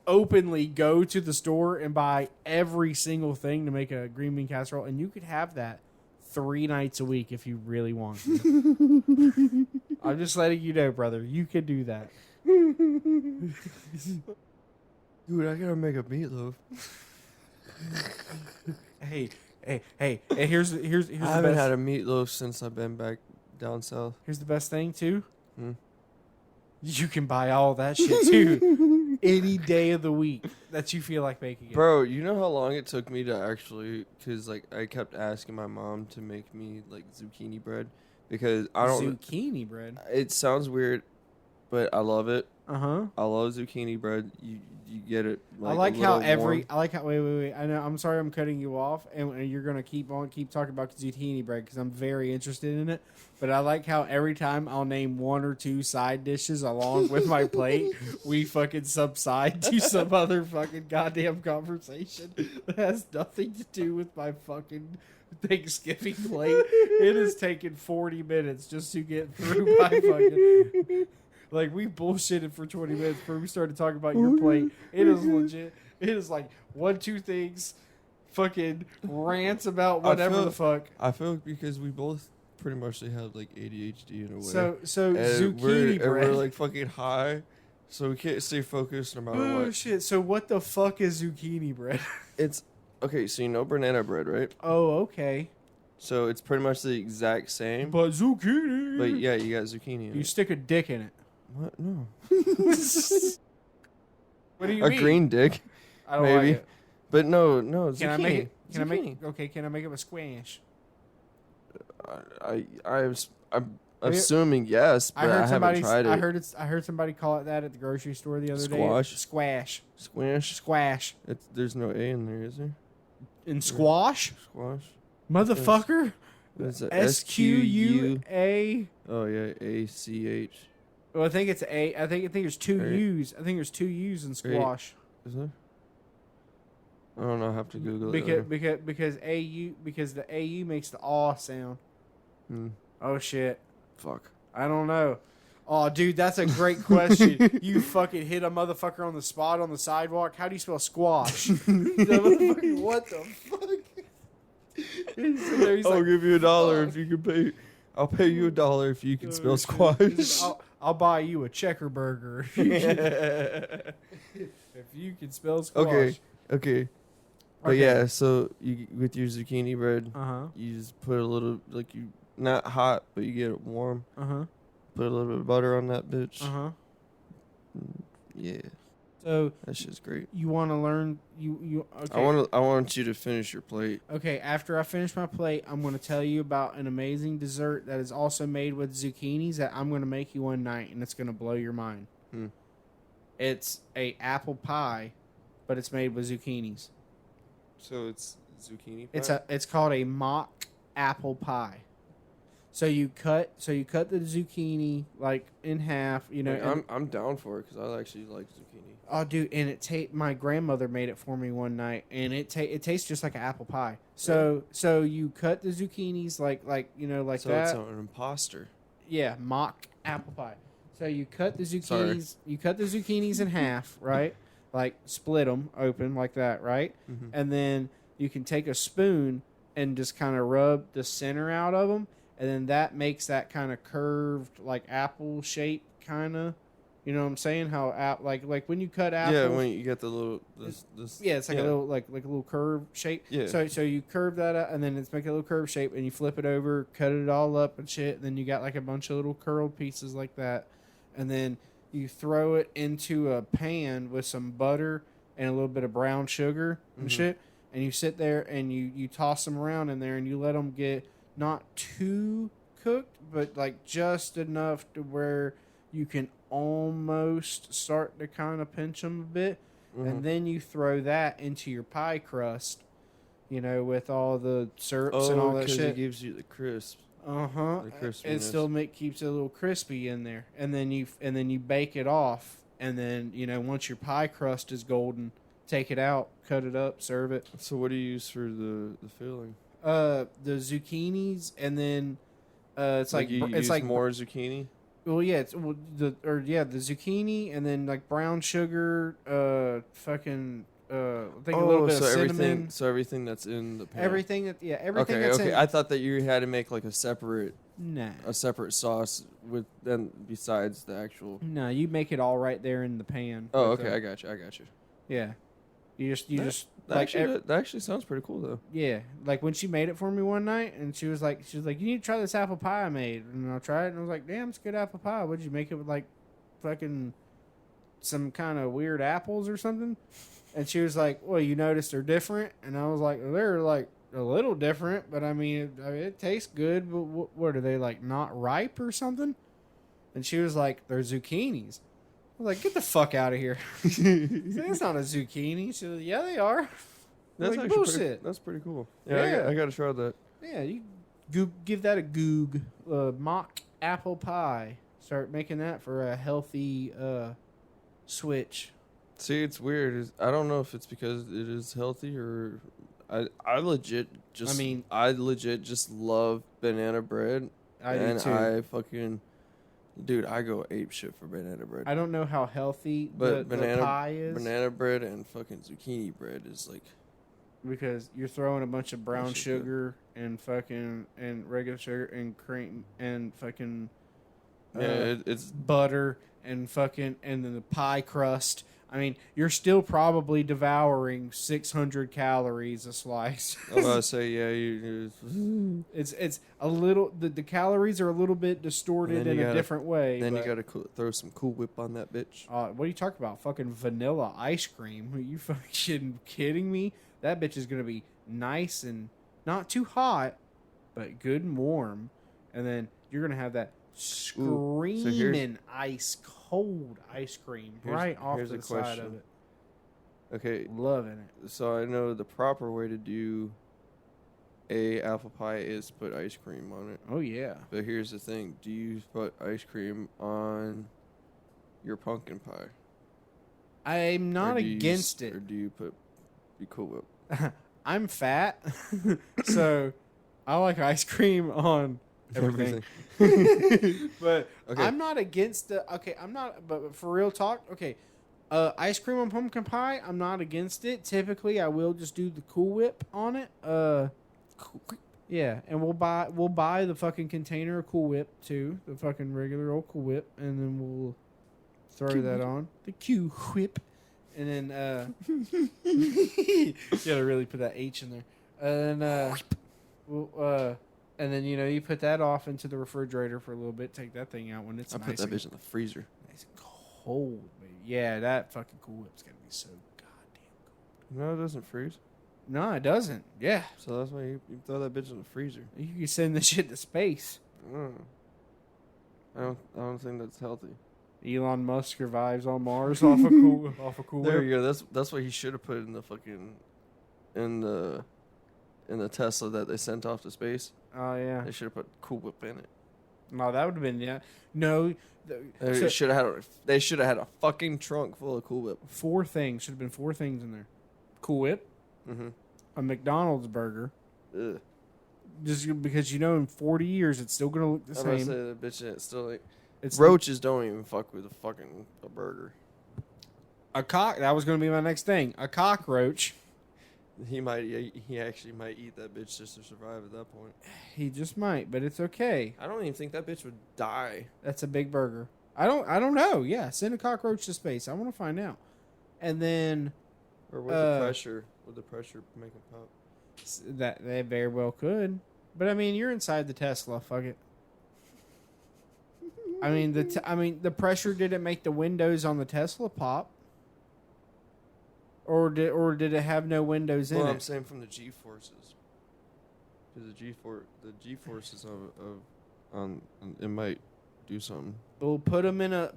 openly go to the store and buy every single thing to make a green bean casserole, and you could have that 3 nights a week if you really want to. I'm just letting you know, brother. You could do that. Dude, I gotta make a meatloaf. Hey, here's the I haven't best. had a meatloaf since I've been back down south. Here's the best thing too. Hmm. You can buy all that shit too, any day of the week that you feel like making it. Bro, you know how long it took me to actually, because like I kept asking my mom to make me like zucchini bread because I don't. Zucchini bread. It sounds weird, but I love it. I love zucchini bread. You get it. like Like how warm. wait. I know. I'm sorry, I'm cutting you off, and you're gonna keep talking about zucchini bread because I'm very interested in it. But I like how every time I'll name 1 or 2 side dishes along with my plate, we fucking subside to some other fucking goddamn conversation that has nothing to do with my fucking Thanksgiving plate. It has taken 40 minutes just to get through my fucking. Like, we bullshitted for 20 minutes before we started talking about your plate. It is legit. It is like 1, 2 things, fucking rants about whatever the fuck. I feel because we both pretty much have like ADHD in a way. So And zucchini bread. we're like fucking high, so we can't stay focused no matter Oh what. shit! So what the fuck is zucchini bread? It's okay. So you know banana bread, right? Oh, okay. So it's pretty much the exact same. But zucchini. But yeah, you got zucchini in You it. stick a dick in it. What? No. What do you A mean? green dick, I don't maybe. like it. But no, zucchini. Can I make it? Can I Zucchini. make? Okay, can I make it with squash? I'm you- assuming yes, but I haven't tried it. I heard somebody call it that at the grocery store the other Squash? day. Squash. Squash. Squash. There's no A in there, is there? In squash, Squash. motherfucker. It's a SQUA. Oh yeah, ACH. Well, I think it's A. I think there's 2 Right. U's. I think there's 2 U's in squash. Is there? I don't know. I have to Google it. Because the AU makes the aw sound. Hmm. Oh shit. Fuck. I don't know. Oh, dude, that's a great question. You fucking hit a motherfucker on the spot on the sidewalk. How do you spell squash? The motherfucker, what the fuck? He's I'll like, give you $1 fuck. if you can pay. I'll pay you $1 if you can spell Oh, shit. squash. I'll buy you a checker burger if you can spell squash. Okay. But Okay. yeah, so you with your zucchini bread, Uh-huh. you just put a little not hot, but you get it warm. Uh-huh. Put a little bit of butter on that bitch. Uh-huh. Yeah, So that shit's great. you want to learn you okay. I want you to finish your plate. Okay, after I finish my plate, I'm going to tell you about an amazing dessert that is also made with zucchinis that I'm going to make you one night, and it's going to blow your mind. It's a apple pie, but it's made with zucchinis. So it's zucchini pie? It's called a mock apple pie. So you cut the zucchini like in half, you know. Like, I'm down for it because I actually like zucchini. Oh, dude, and my grandmother made it for me one night, and it tastes just like an apple pie. So you cut the zucchinis like you know like so that. So it's an imposter. Yeah, mock apple pie. So you cut the zucchinis. Sorry. You cut the zucchinis in half, right? Like split them open like that, right? Mm-hmm. And then you can take a spoon and just kind of rub the center out of them, and then that makes that kind of curved like apple shape, kind of. You know what I'm saying? How like when you cut apples. Yeah, when you get the little this. Yeah, it's like a little like a little curve shape. Yeah. So you curve that up, and then it's make a little curve shape, and you flip it over, cut it all up and shit. And then you got like a bunch of little curled pieces like that, and then you throw it into a pan with some butter and a little bit of brown sugar and shit, and you sit there and you toss them around in there, and you let them get not too cooked, but like just enough to where you can almost start to kind of pinch them a bit. And then you throw that into your pie crust, you know, with all the syrups and all that shit. It gives you the crisp. The crispiness. It still keeps it a little crispy in there, and then you bake it off, and then you know once your pie crust is golden, take it out, cut it up, serve it. So what do you use for the filling? The zucchinis, and then it's like you it's use like more zucchini. Well, yeah, the zucchini, and then like brown sugar, fucking I think a little bit of cinnamon. So everything that's in the pan. Everything Okay, that's okay. in. I thought that you had to make like a separate sauce with then besides the actual. No, you make it all right there in the pan. Oh, okay. I got you. Yeah, you just that actually sounds pretty cool though. Yeah, like when she made it for me one night, and she was like, you need to try this apple pie I made, and I tried it, and I was like, damn, it's good apple pie. What'd you make it with, like, fucking some kind of weird apples or something? And she was like, well, you noticed they're different, and I was like, well, they're like a little different, but I mean, it tastes good. But what are they, like, not ripe or something? And she was like, they're zucchinis. I was like, get the fuck out of here. That's not a zucchini. She was like, yeah, they are. That's like, actually bullshit. That's pretty cool. Yeah, I got to try that. Yeah, you give that a goog. Mock apple pie. Start making that for a healthy switch. See, it's weird. I don't know if it's because it is healthy or I legit just love banana bread. I do too. I fucking dude, I go ape shit for banana bread. I don't know how healthy but the pie is. Banana bread and fucking zucchini bread is like because you're throwing a bunch of brown sugar and fucking and regular sugar and cream and fucking it's butter and fucking and then the pie crust. I mean, you're still probably devouring 600 calories a slice. I was about to say, yeah, it's a little the calories are a little bit distorted in a different way. Then you got to throw some Cool Whip on that bitch. What are you talking about? Fucking vanilla ice cream? Are you fucking kidding me? That bitch is gonna be nice and not too hot, but good and warm, and then you're gonna have that screaming ice cold ice cream right off the side of it. Okay, loving it. So I know the proper way to do a apple pie is put ice cream on it. Oh yeah. But here's the thing: do you put ice cream on your pumpkin pie? I'm not against it. Or do you put Cool Whip? I'm fat, so I like ice cream on everything. But Okay. I'm not against the. Okay, I'm not. But for real talk, okay. Ice cream on pumpkin pie, I'm not against it. Typically, I will just do the Cool Whip on it. Yeah, and we'll buy the fucking container of Cool Whip too, the fucking regular old Cool Whip, and then we'll throw that on the Q Whip, and then you gotta really put that H in there, and we'll and then you put that off into the refrigerator for a little bit. Take that thing out when it's put that bitch in the freezer. Nice and cold, baby. Yeah, that fucking Cool Whip's gonna be so goddamn cold. No, it doesn't freeze. No, it doesn't. Yeah, So that's why you throw that bitch in the freezer. you can send this shit to space. I don't think that's healthy. Elon Musk survives on Mars off a Cool There Whip. you go. That's what he should have put in the fucking in the Tesla that they sent off to space. Oh yeah. They should have put Cool Whip in it. No, that would have been No, They should have had a fucking trunk full of Cool Whip. 4 things should have been 4 things in there. Cool Whip, a McDonald's burger. Ugh. Just because in 40 years it's still gonna look the I'm gonna same. say that bitch ain't still like It's roaches don't even fuck with a burger. That was gonna be my next thing. A cockroach. He actually might eat that bitch just to survive at that point. He just might, but it's okay. I don't even think that bitch would die. That's a big burger. I don't know. Yeah, send a cockroach to space. I want to find out. And then Or would the pressure make him pop? that they very well could. But I mean, you're inside the Tesla. Fuck it. I mean the pressure didn't make the windows on the Tesla pop. Or did it have no windows in it? Well, I'm saying from the G forces, because the G forces on it might do something. We'll put them in a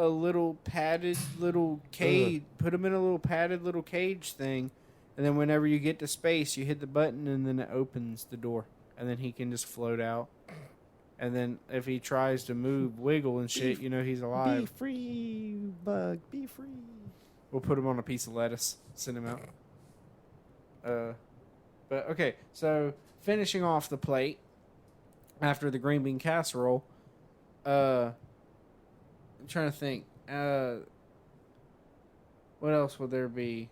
little padded little cage. Put them in a little padded little cage thing, and then whenever you get to space, you hit the button, and then it opens the door, and then he can just float out. And then if he tries to move, wiggle and shit, he's alive. Be free, bug. Be free. We'll put him on a piece of lettuce. Send him out. But okay, so finishing off the plate after the green bean casserole. I'm trying to think. What else would there be?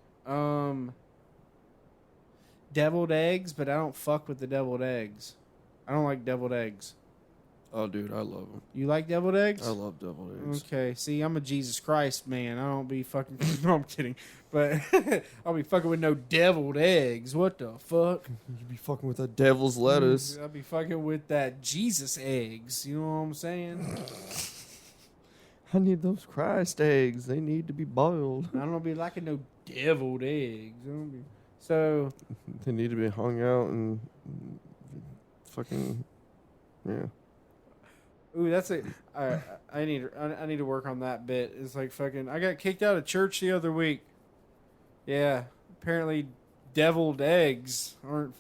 Deviled eggs, but I don't fuck with the deviled eggs. I don't like deviled eggs. Oh, dude, I love them. You like deviled eggs? I love deviled eggs. Okay, see, I'm a Jesus Christ man. I don't be fucking. No, I'm kidding. But I'll be fucking with no deviled eggs. What the fuck? You be fucking with that devil's lettuce. I'll be fucking with that Jesus eggs. You know what I'm saying? I need those Christ eggs. They need to be boiled. I don't be liking no deviled eggs. So They need to be hung out and fucking yeah. ooh, that's it. I need to work on that bit. It's like fucking. I got kicked out of church the other week. Yeah, apparently, deviled eggs aren't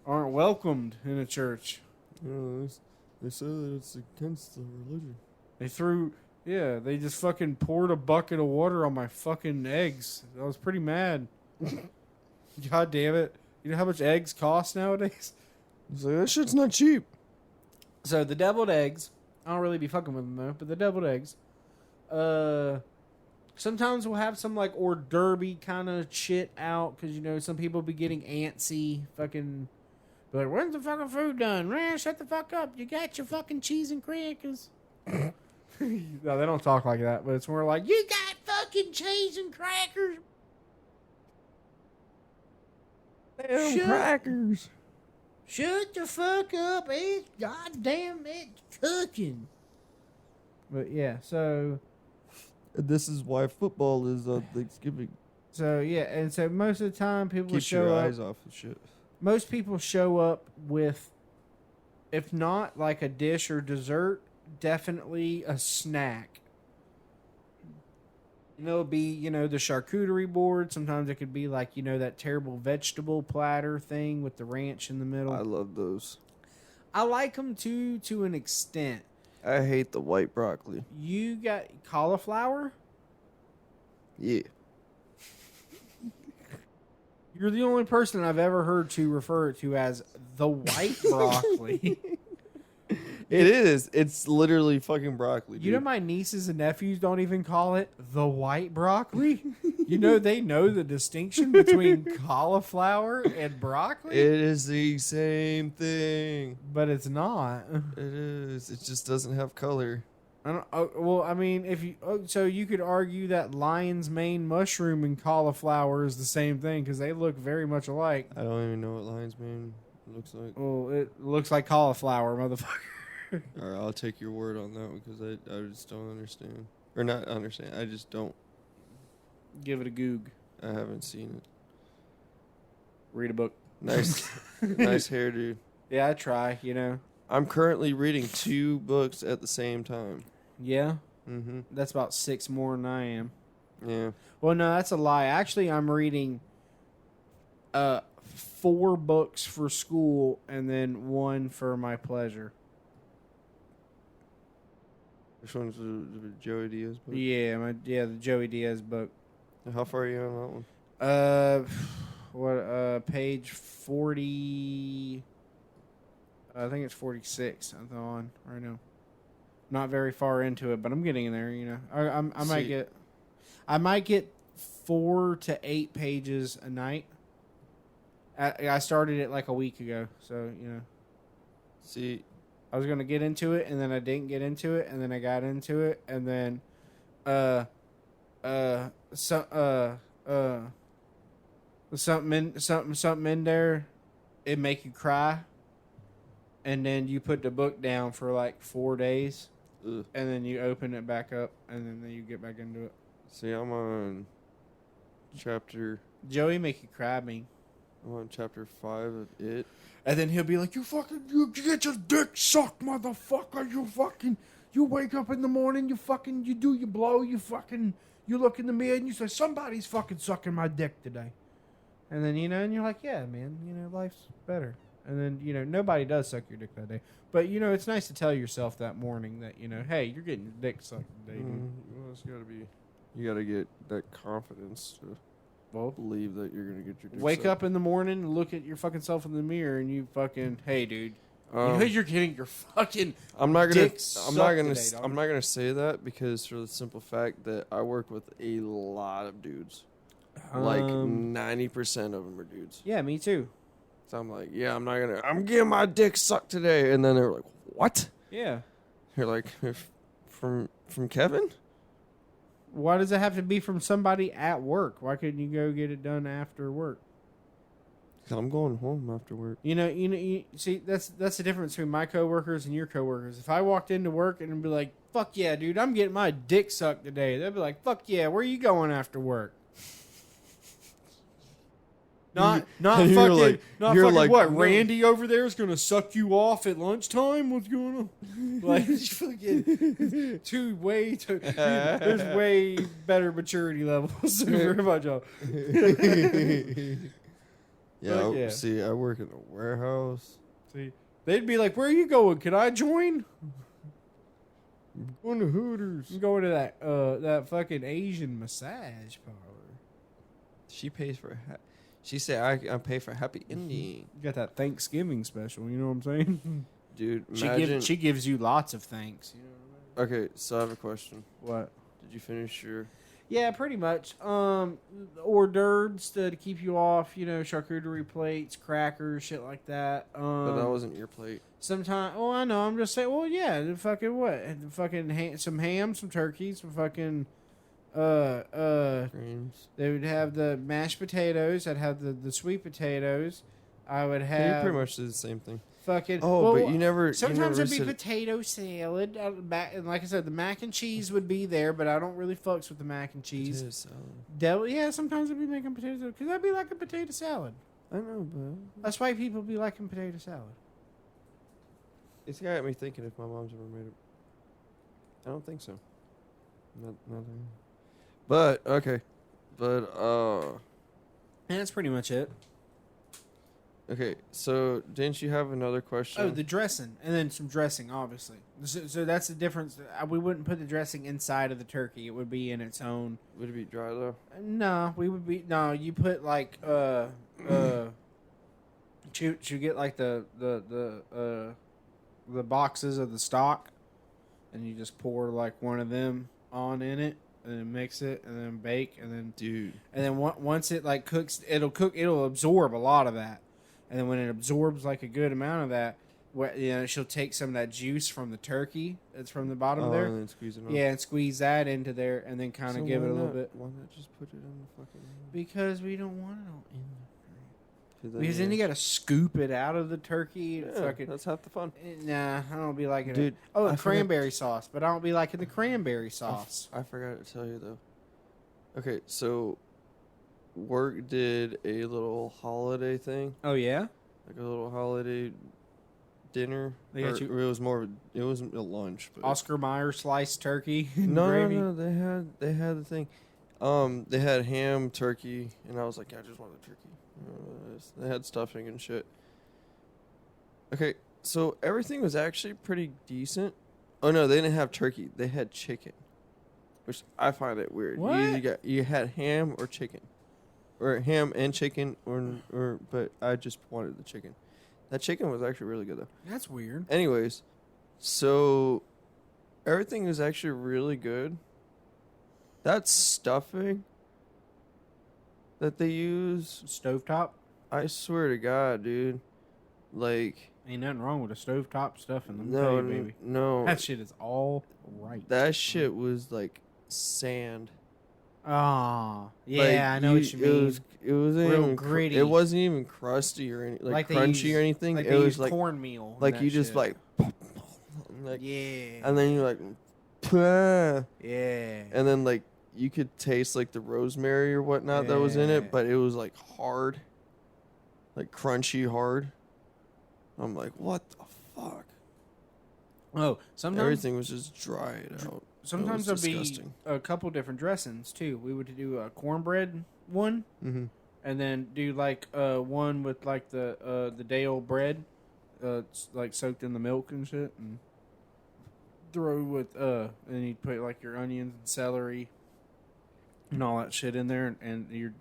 welcomed in a church. They say that it's against the religion. They just fucking poured a bucket of water on my fucking eggs. I was pretty mad. God damn it! You know how much eggs cost nowadays? It's like that shit's not cheap. So the deviled eggs, I don't really be fucking with them though, but the deviled eggs, sometimes we'll have some like hors d'oeuvre kind of shit out because some people be getting antsy, fucking. Be like, when's the fucking food done? Man, shut the fuck up! You got your fucking cheese and crackers. No, they don't talk like that, but it's more like you got fucking cheese and crackers. Damn crackers. Shut the fuck up! It's goddamn it's cooking. But yeah, so. This is why football is on Thanksgiving. So yeah, and so most of the time people Keep show your up. eyes off the shit. Most people show up with, if not like a dish or dessert, definitely a snack. It'll be the charcuterie board. Sometimes it could be like that terrible vegetable platter thing with the ranch in the middle. I love those. I like them to an extent. I hate the white broccoli. You got cauliflower? Yeah. You're the only person I've ever heard to refer it to as the white broccoli. It is. It's literally fucking broccoli. You know, Dude. my nieces and nephews don't even call it the white broccoli. You know, they know the distinction between cauliflower and broccoli. It is the same thing. But it's not. It is. It just doesn't have color. I don't. Well, I mean, if you so you could argue that lion's mane mushroom and cauliflower is the same thing because they look very much alike. I don't even know what lion's mane looks like. Well, it looks like cauliflower, motherfucker. All right, I'll take your word on that because I just don't understand. Or not understand. I just don't. Give it a goog. I haven't seen it. Read a book. Nice. Nice hairdo. Yeah, I try, you know. I'm currently reading 2 books at the same time. Yeah? Mm-hmm. That's about 6 more than I am. Yeah. Well, no, that's a lie. Actually, I'm reading 4 books for school and then 1 for my pleasure. Which one's the Joey Diaz book? Yeah, the Joey Diaz book. How far are you on that one? Page 40. I think it's 46. I'm on right now. Not very far into it, but I'm getting in there. You know, I might get 4 to 8 pages a night. I started it like a week ago, so you know. See, I was gonna get into it, and then I didn't get into it, and then I got into it, and then, something in there, it make you cry, and then you put the book down for like 4 days, ugh. and then you open it back up, and then you get back into it. See, I'm on chapter. Joey make you cry, me. I'm on chapter 5 of it. And then he'll be like, you get your dick sucked, motherfucker. You wake up in the morning, you do your blow, you look in the mirror and you say, somebody's fucking sucking my dick today. And then, you know, and you're like, yeah, man, you know, life's better. And then, you know, nobody does suck your dick that day. But, you know, it's nice to tell yourself that morning that, you know, hey, you're getting your dick sucked today, dude. Well, it's gotta be. You gotta get that confidence to believe that you're gonna get your dick Wake sucked. up in the morning, look at your fucking self in the mirror, and you fucking, hey, dude, you know you're getting your fucking I'm not dick sucked today, dog. I'm not gonna say that because for the simple fact that I work with a lot of dudes. Like 90% of them are dudes. Yeah, me too. So I'm like, yeah, I'm getting my dick sucked today, and then they're like, what? Yeah. You're like, from Kevin? Why does it have to be from somebody at work? Why couldn't you go get it done after work? I'm going home after work. You see, that's the difference between my coworkers and your coworkers. If I walked into work and be like, "Fuck yeah, dude, I'm getting my dick sucked today," they'd be like, "Fuck yeah, where you going after work?" Not fucking what? No. Randy over there is gonna suck you off at lunchtime? What's going on? Like, fucking there's way better maturity levels for my job. Yeah, see, I work in a warehouse. See, they'd be like, "Where are you going? Can I join?" I'm going to Hooters. I'm going to that fucking Asian massage parlor. She pays for. She said, "I pay for happy ending." You got that Thanksgiving special. You know what I'm saying, dude? Imagine... She gives you lots of thanks. You know what I mean? Okay, so I have a question. What? Did you finish your? Yeah, pretty much. Hors d'oeuvres to keep you off. You know, charcuterie plates, crackers, shit like that. But that wasn't your plate. Sometimes, oh, I know. I'm just saying. Well, yeah, the fucking what? The fucking some ham, some turkey, some fucking. Greens. They would have the mashed potatoes. I'd have the sweet potatoes. I would have. You pretty much did the same thing. Fucking. Oh, well, but you never. Sometimes you it'd never be potato salad. And like I said, the mac and cheese would be there, but I don't really fucks with the mac and cheese. Potato salad. Yeah, sometimes I'd be making potato salad because I'd be liking potato salad. I know, but that's why people be liking potato salad. It's got me thinking if my mom's ever made it. I don't think so. Nothing. But okay, but and that's pretty much it. Okay, so didn't you have another question? Oh, the dressing, and then some dressing, obviously. So that's the difference. We wouldn't put the dressing inside of the turkey; it would be in its own. Would it be dry though? No, we would be no. You put like you get like the boxes of the stock, and you just pour like one of them on in it, and then mix it, and then bake, and then Dude. and then once it like cooks, it'll absorb a lot of that, and then when it absorbs like a good amount of that, she'll take some of that juice from the turkey that's from the bottom there, And then squeeze it on. yeah, and squeeze that into there, and then kind of give it a little bit. Why not just put it in the fucking? Because we don't want it all in the. Then Because then you gotta scoop it out of the turkey. Yeah, Fucking, that's half the fun. nah, I don't be liking Dude, it. Oh, I and forgot- cranberry sauce, but I don't be liking the cranberry sauce. I forgot to tell you though. Okay, so work did a little holiday thing, Oh yeah, like a little holiday dinner. They got Or you- it was more of it wasn't a lunch, but Oscar Mayer sliced turkey and no, gravy. no, they had the thing. They had ham, turkey, and I was like, I just want the turkey. They had stuffing and shit. Okay, so everything was actually pretty decent. Oh no, they didn't have turkey. They had chicken, which I find it weird. What? You had ham or chicken, or ham and chicken, or but I just wanted the chicken. That chicken was actually really good though. That's weird. Anyways, so everything was actually really good. That stuffing that they use, Stovetop. I swear to God, dude, like Ain't nothing wrong with a stovetop stuffing. Let me no, tell you, baby. no, That shit is all right. that shit was like sand. Ah, yeah, Like, I know what you mean. It wasn't Real even gritty. It wasn't even crusty or any, like they crunchy use- or anything. Like It they was use like cornmeal. and like that you just shit. like yeah, and then you're like, "Pah." yeah. And then like you could taste like the rosemary or whatnot that was in Yeah. it, but it was like hard, like crunchy hard. I'm like, what the fuck? Oh, sometimes Everything was just dried out. sometimes It was there'll be disgusting. a couple different dressings too. We would do a cornbread one, Mm-hmm. and then do like one with like the day old bread, it's like soaked in the milk and shit, and throw with and you put like your onions and celery and all that shit in there, and your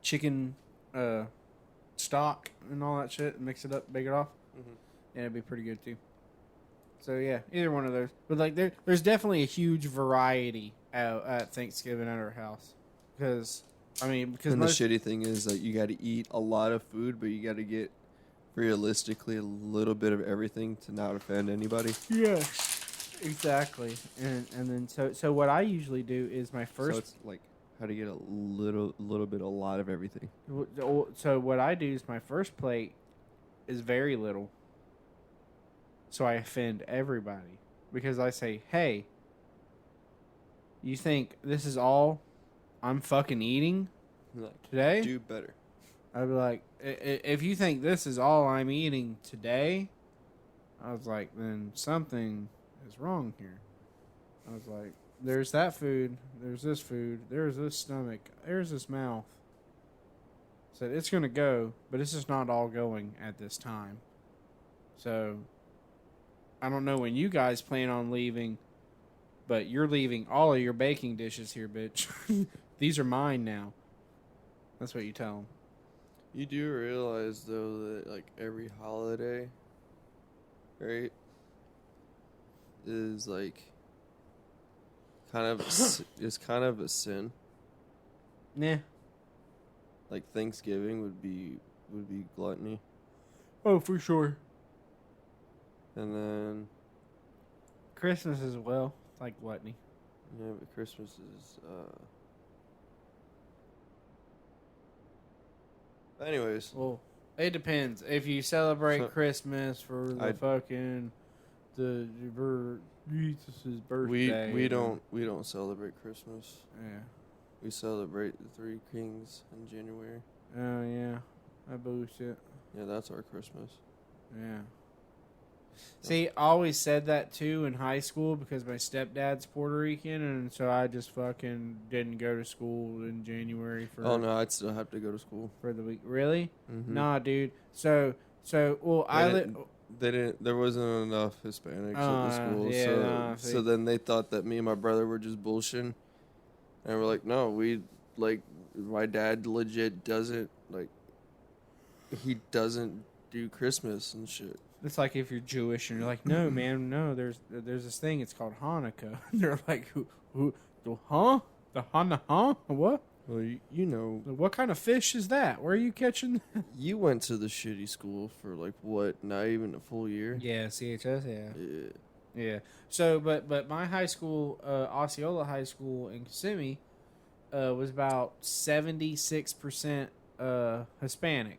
chicken stock and all that shit, and mix it up, bake it off. Mm-hmm. Yeah, it'd be pretty good too. So yeah, either one of those. But like, there's definitely a huge variety at Thanksgiving at our house, because And most, the shitty thing is that you got to eat a lot of food, but you got to get realistically a little bit of everything to not offend anybody. yes, exactly. And then so what I usually do is my So first. it's like how to get a little bit, a lot of everything. So what I do is my first plate is very little. So I offend everybody because I say, "Hey, you think this is all I'm fucking eating Like, today?" do better. I'd be like, "If you think this is all I'm eating today," I was like, "then something is wrong here." I was like, "There's that food. There's this food. There's this stomach. There's this mouth." Said it's gonna go, but it's just not all going at this time. So I don't know when you guys plan on leaving, but you're leaving all of your baking dishes here, bitch. These are mine now. That's what you tell them. You do realize though that like every holiday, right, is like kind of is kind of a sin. Nah. Like Thanksgiving would be gluttony, Oh, for sure. and then Christmas as well. It's like gluttony. yeah, but Christmas is. Anyways, Well, it depends. If you celebrate So- Christmas for the I- Jesus' birthday, we don't celebrate Christmas. Yeah. We celebrate the Three Kings in January. Oh yeah. That bullshit. Yeah, that's our Christmas. Yeah. See, I always said that too in high school because my stepdad's Puerto Rican, and so I just fucking didn't go to school in January for. Oh no, I'd still have to go to school For the week. Really? Mm-hmm. Nah, dude. So well, They didn't. There wasn't enough Hispanics at the school, yeah, so nah, so then they thought that me and my brother were just bullshitting, and we're like, no, we like my dad legit doesn't like. He doesn't do Christmas and shit. It's like if you're Jewish and you're like, no, man, no. There's this thing. It's called Hanukkah. They're like, who, huh? The huh? What? Well, you know, What kind of fish is that? Where are you catching? you went to the shitty school for like what? Not even a full year. Yeah, CHS. Yeah. Yeah. So, but my high school, Osceola High School in Kissimmee, was about 76% Hispanic.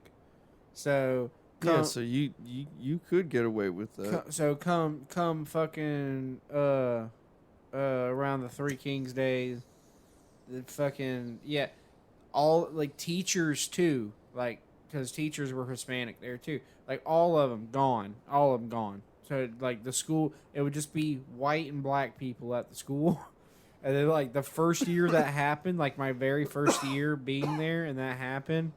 So Yeah, so you could get away with that. come fucking around the Three Kings days, the fucking all like teachers too, like because teachers were Hispanic there too, like all of them gone. So like the school, it would just be white and black people at the school. And then like the first year that happened, like my very first year being there, and that happened,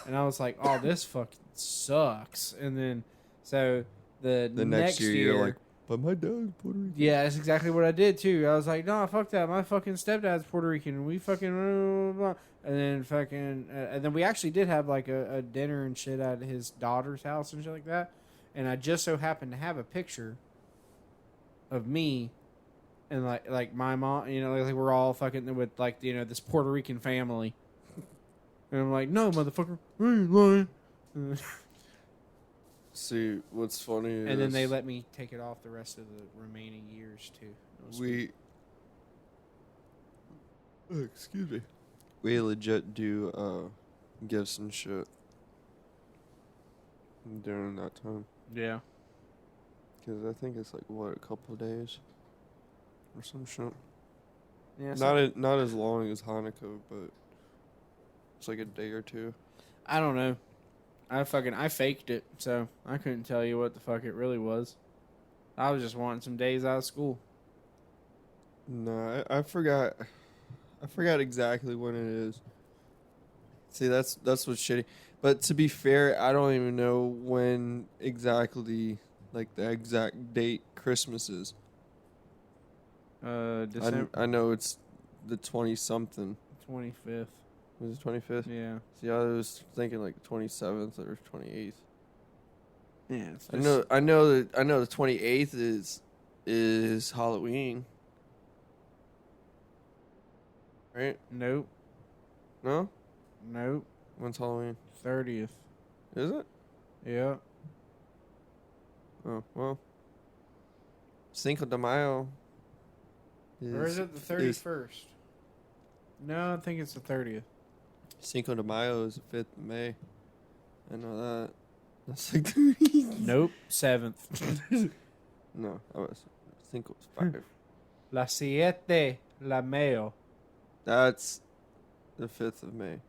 and I was like, oh, this fucking sucks. And then so the next year you're like, but my dad's Puerto Rican. yeah, that's exactly what I did too. I was like, no, fuck that. My fucking stepdad's Puerto Rican, and we fucking blah, blah, blah. And then fucking and then we actually did have like a dinner and shit at his daughter's house and shit like that. And I just so happened to have a picture of me and like my mom, you know, like we're all fucking with like, you know, this Puerto Rican family. And I'm like, no, motherfucker, I ain't lying. See, what's funny is... And then they let me take it off the rest of the remaining years, too. Excuse me. We legit do gifts and shit during that time. Yeah. Because I think it's like, what, a couple of days? Or some shit. Yeah. Not as long as Hanukkah, but it's like a day or two. I don't know. I faked it, so I couldn't tell you what the fuck it really was. I was just wanting some days out of school. No, I forgot. I forgot exactly when it is. See, that's what's shitty. But to be fair, I don't even know when exactly, like the exact date Christmas is. December. I know it's the 20-something. 25th. Was it 25th? Yeah. See, I was thinking like 27th or 28th. Yeah. It's I know the 28th is Halloween. Right? Nope. No? Nope. When's Halloween? 30th. Is it? Yeah. Oh, well. Cinco de Mayo. Or is it the 31st? No, I think it's the 30th. Cinco de Mayo is the 5th of May. I know that. That's like... Nope. 7th. No, I was... Cinco is 5. La siete, la Mayo. That's the 5th of May.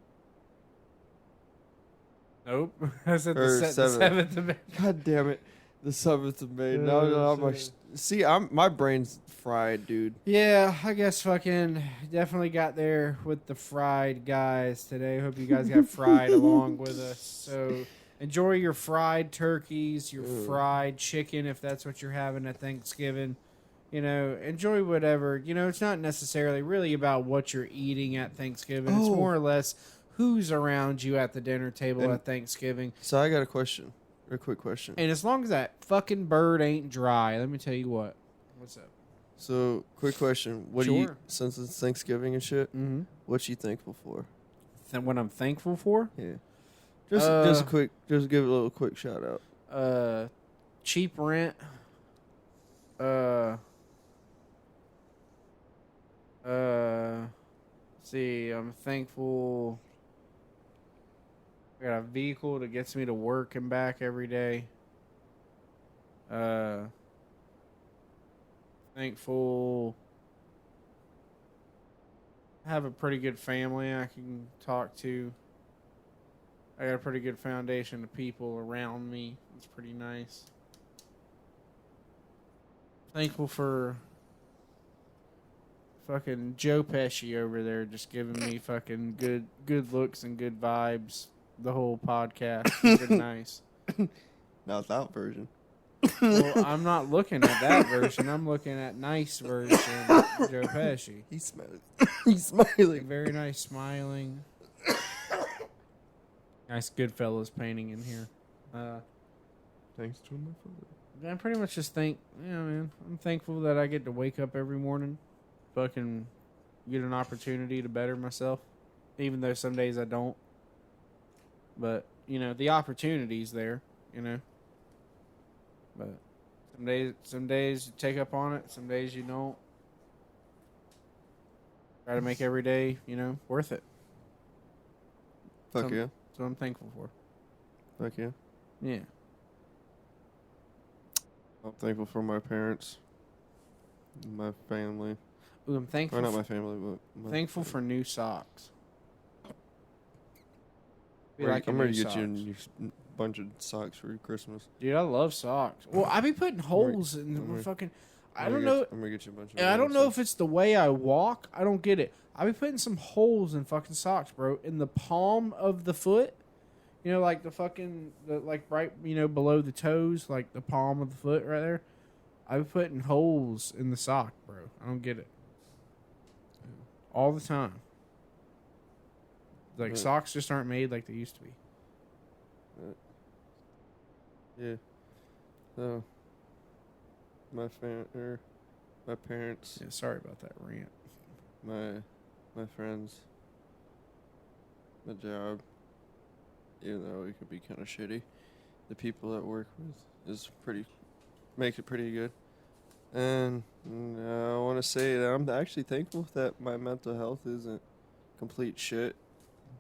Nope. I said the Or 7th of May. God damn it. The 7th of May. No, see, my brain's fried, dude. Yeah, I guess fucking definitely got there with the fried guys today. Hope you guys got fried along with us. So enjoy your fried turkeys, your fried chicken, if that's what you're having at Thanksgiving. You know, enjoy whatever. You know, it's not necessarily really about what you're eating at Thanksgiving. It's more or less who's around you at the dinner table at Thanksgiving. So I got a question. A quick question. And as long as that fucking bird ain't dry, let me tell you what. What's up? So, quick question. What do you, since it's Thanksgiving and shit, Mm-hmm. what you thankful for? What I'm thankful for? Yeah. Just give it a little quick shout out. Cheap rent. See, I'm thankful I got a vehicle that gets me to work and back every day. Thankful I have a pretty good family I can talk to. I got a pretty good foundation of people around me. It's pretty nice. Thankful for fucking Joe Pesci over there just giving me fucking good looks and good vibes the whole podcast. It's been nice. Not that version. Well, I'm not looking at that version. I'm looking at nice version Joe Pesci. He's smiling. He's smiling. Very nice smiling. Nice Goodfellas painting in here. Thanks to my father. I pretty much just think, man, I'm thankful that I get to wake up every morning, fucking get an opportunity to better myself, even though some days I don't. But, the opportunity's there, But some days you take up on it, some days you don't. Try to make every day, worth it. Fuck yeah. That's what I'm thankful for. Fuck yeah. Yeah. I'm thankful for my parents, my family. Ooh, I'm thankful. Or not my family, but thankful for new socks. I'm ready to get you a new bunch of socks for Christmas. Dude, I love socks. Well, I be putting holes in the fucking. I don't know. I'm gonna get you a bunch of. And I don't know if it's the way I walk. I don't get it. I be putting some holes in fucking socks, bro, in the palm of the foot. Like like right, below the toes, like the palm of the foot right there. I be putting holes in the sock, bro. I don't get it. All the time. Like, socks just aren't made like they used to be. Yeah. So, my parents. Yeah, sorry about that rant. My friends. My job. Even though it could be kind of shitty, the people I work with makes it pretty good. And I want to say that I'm actually thankful that my mental health isn't complete shit.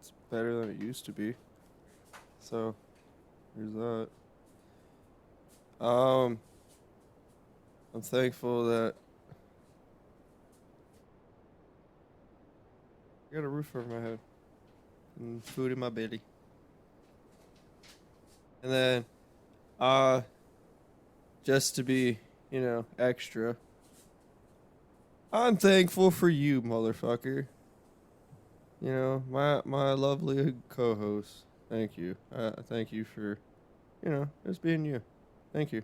It's better than it used to be. So, there's that. I'm thankful that I got a roof over my head and food in my belly. And then, just to be, extra, I'm thankful for you, motherfucker. My lovely co-host. Thank you. Thank you for, just being you. Thank you.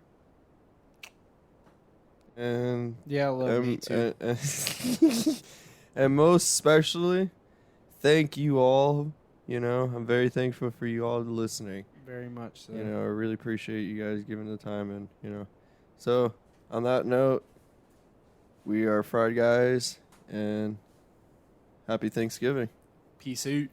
And yeah, I love me too. And most especially, thank you all. I'm very thankful for you all listening. Very much so. I really appreciate you guys giving the time and, So, on that note, we are Fried Guys, and happy Thanksgiving. Peace out.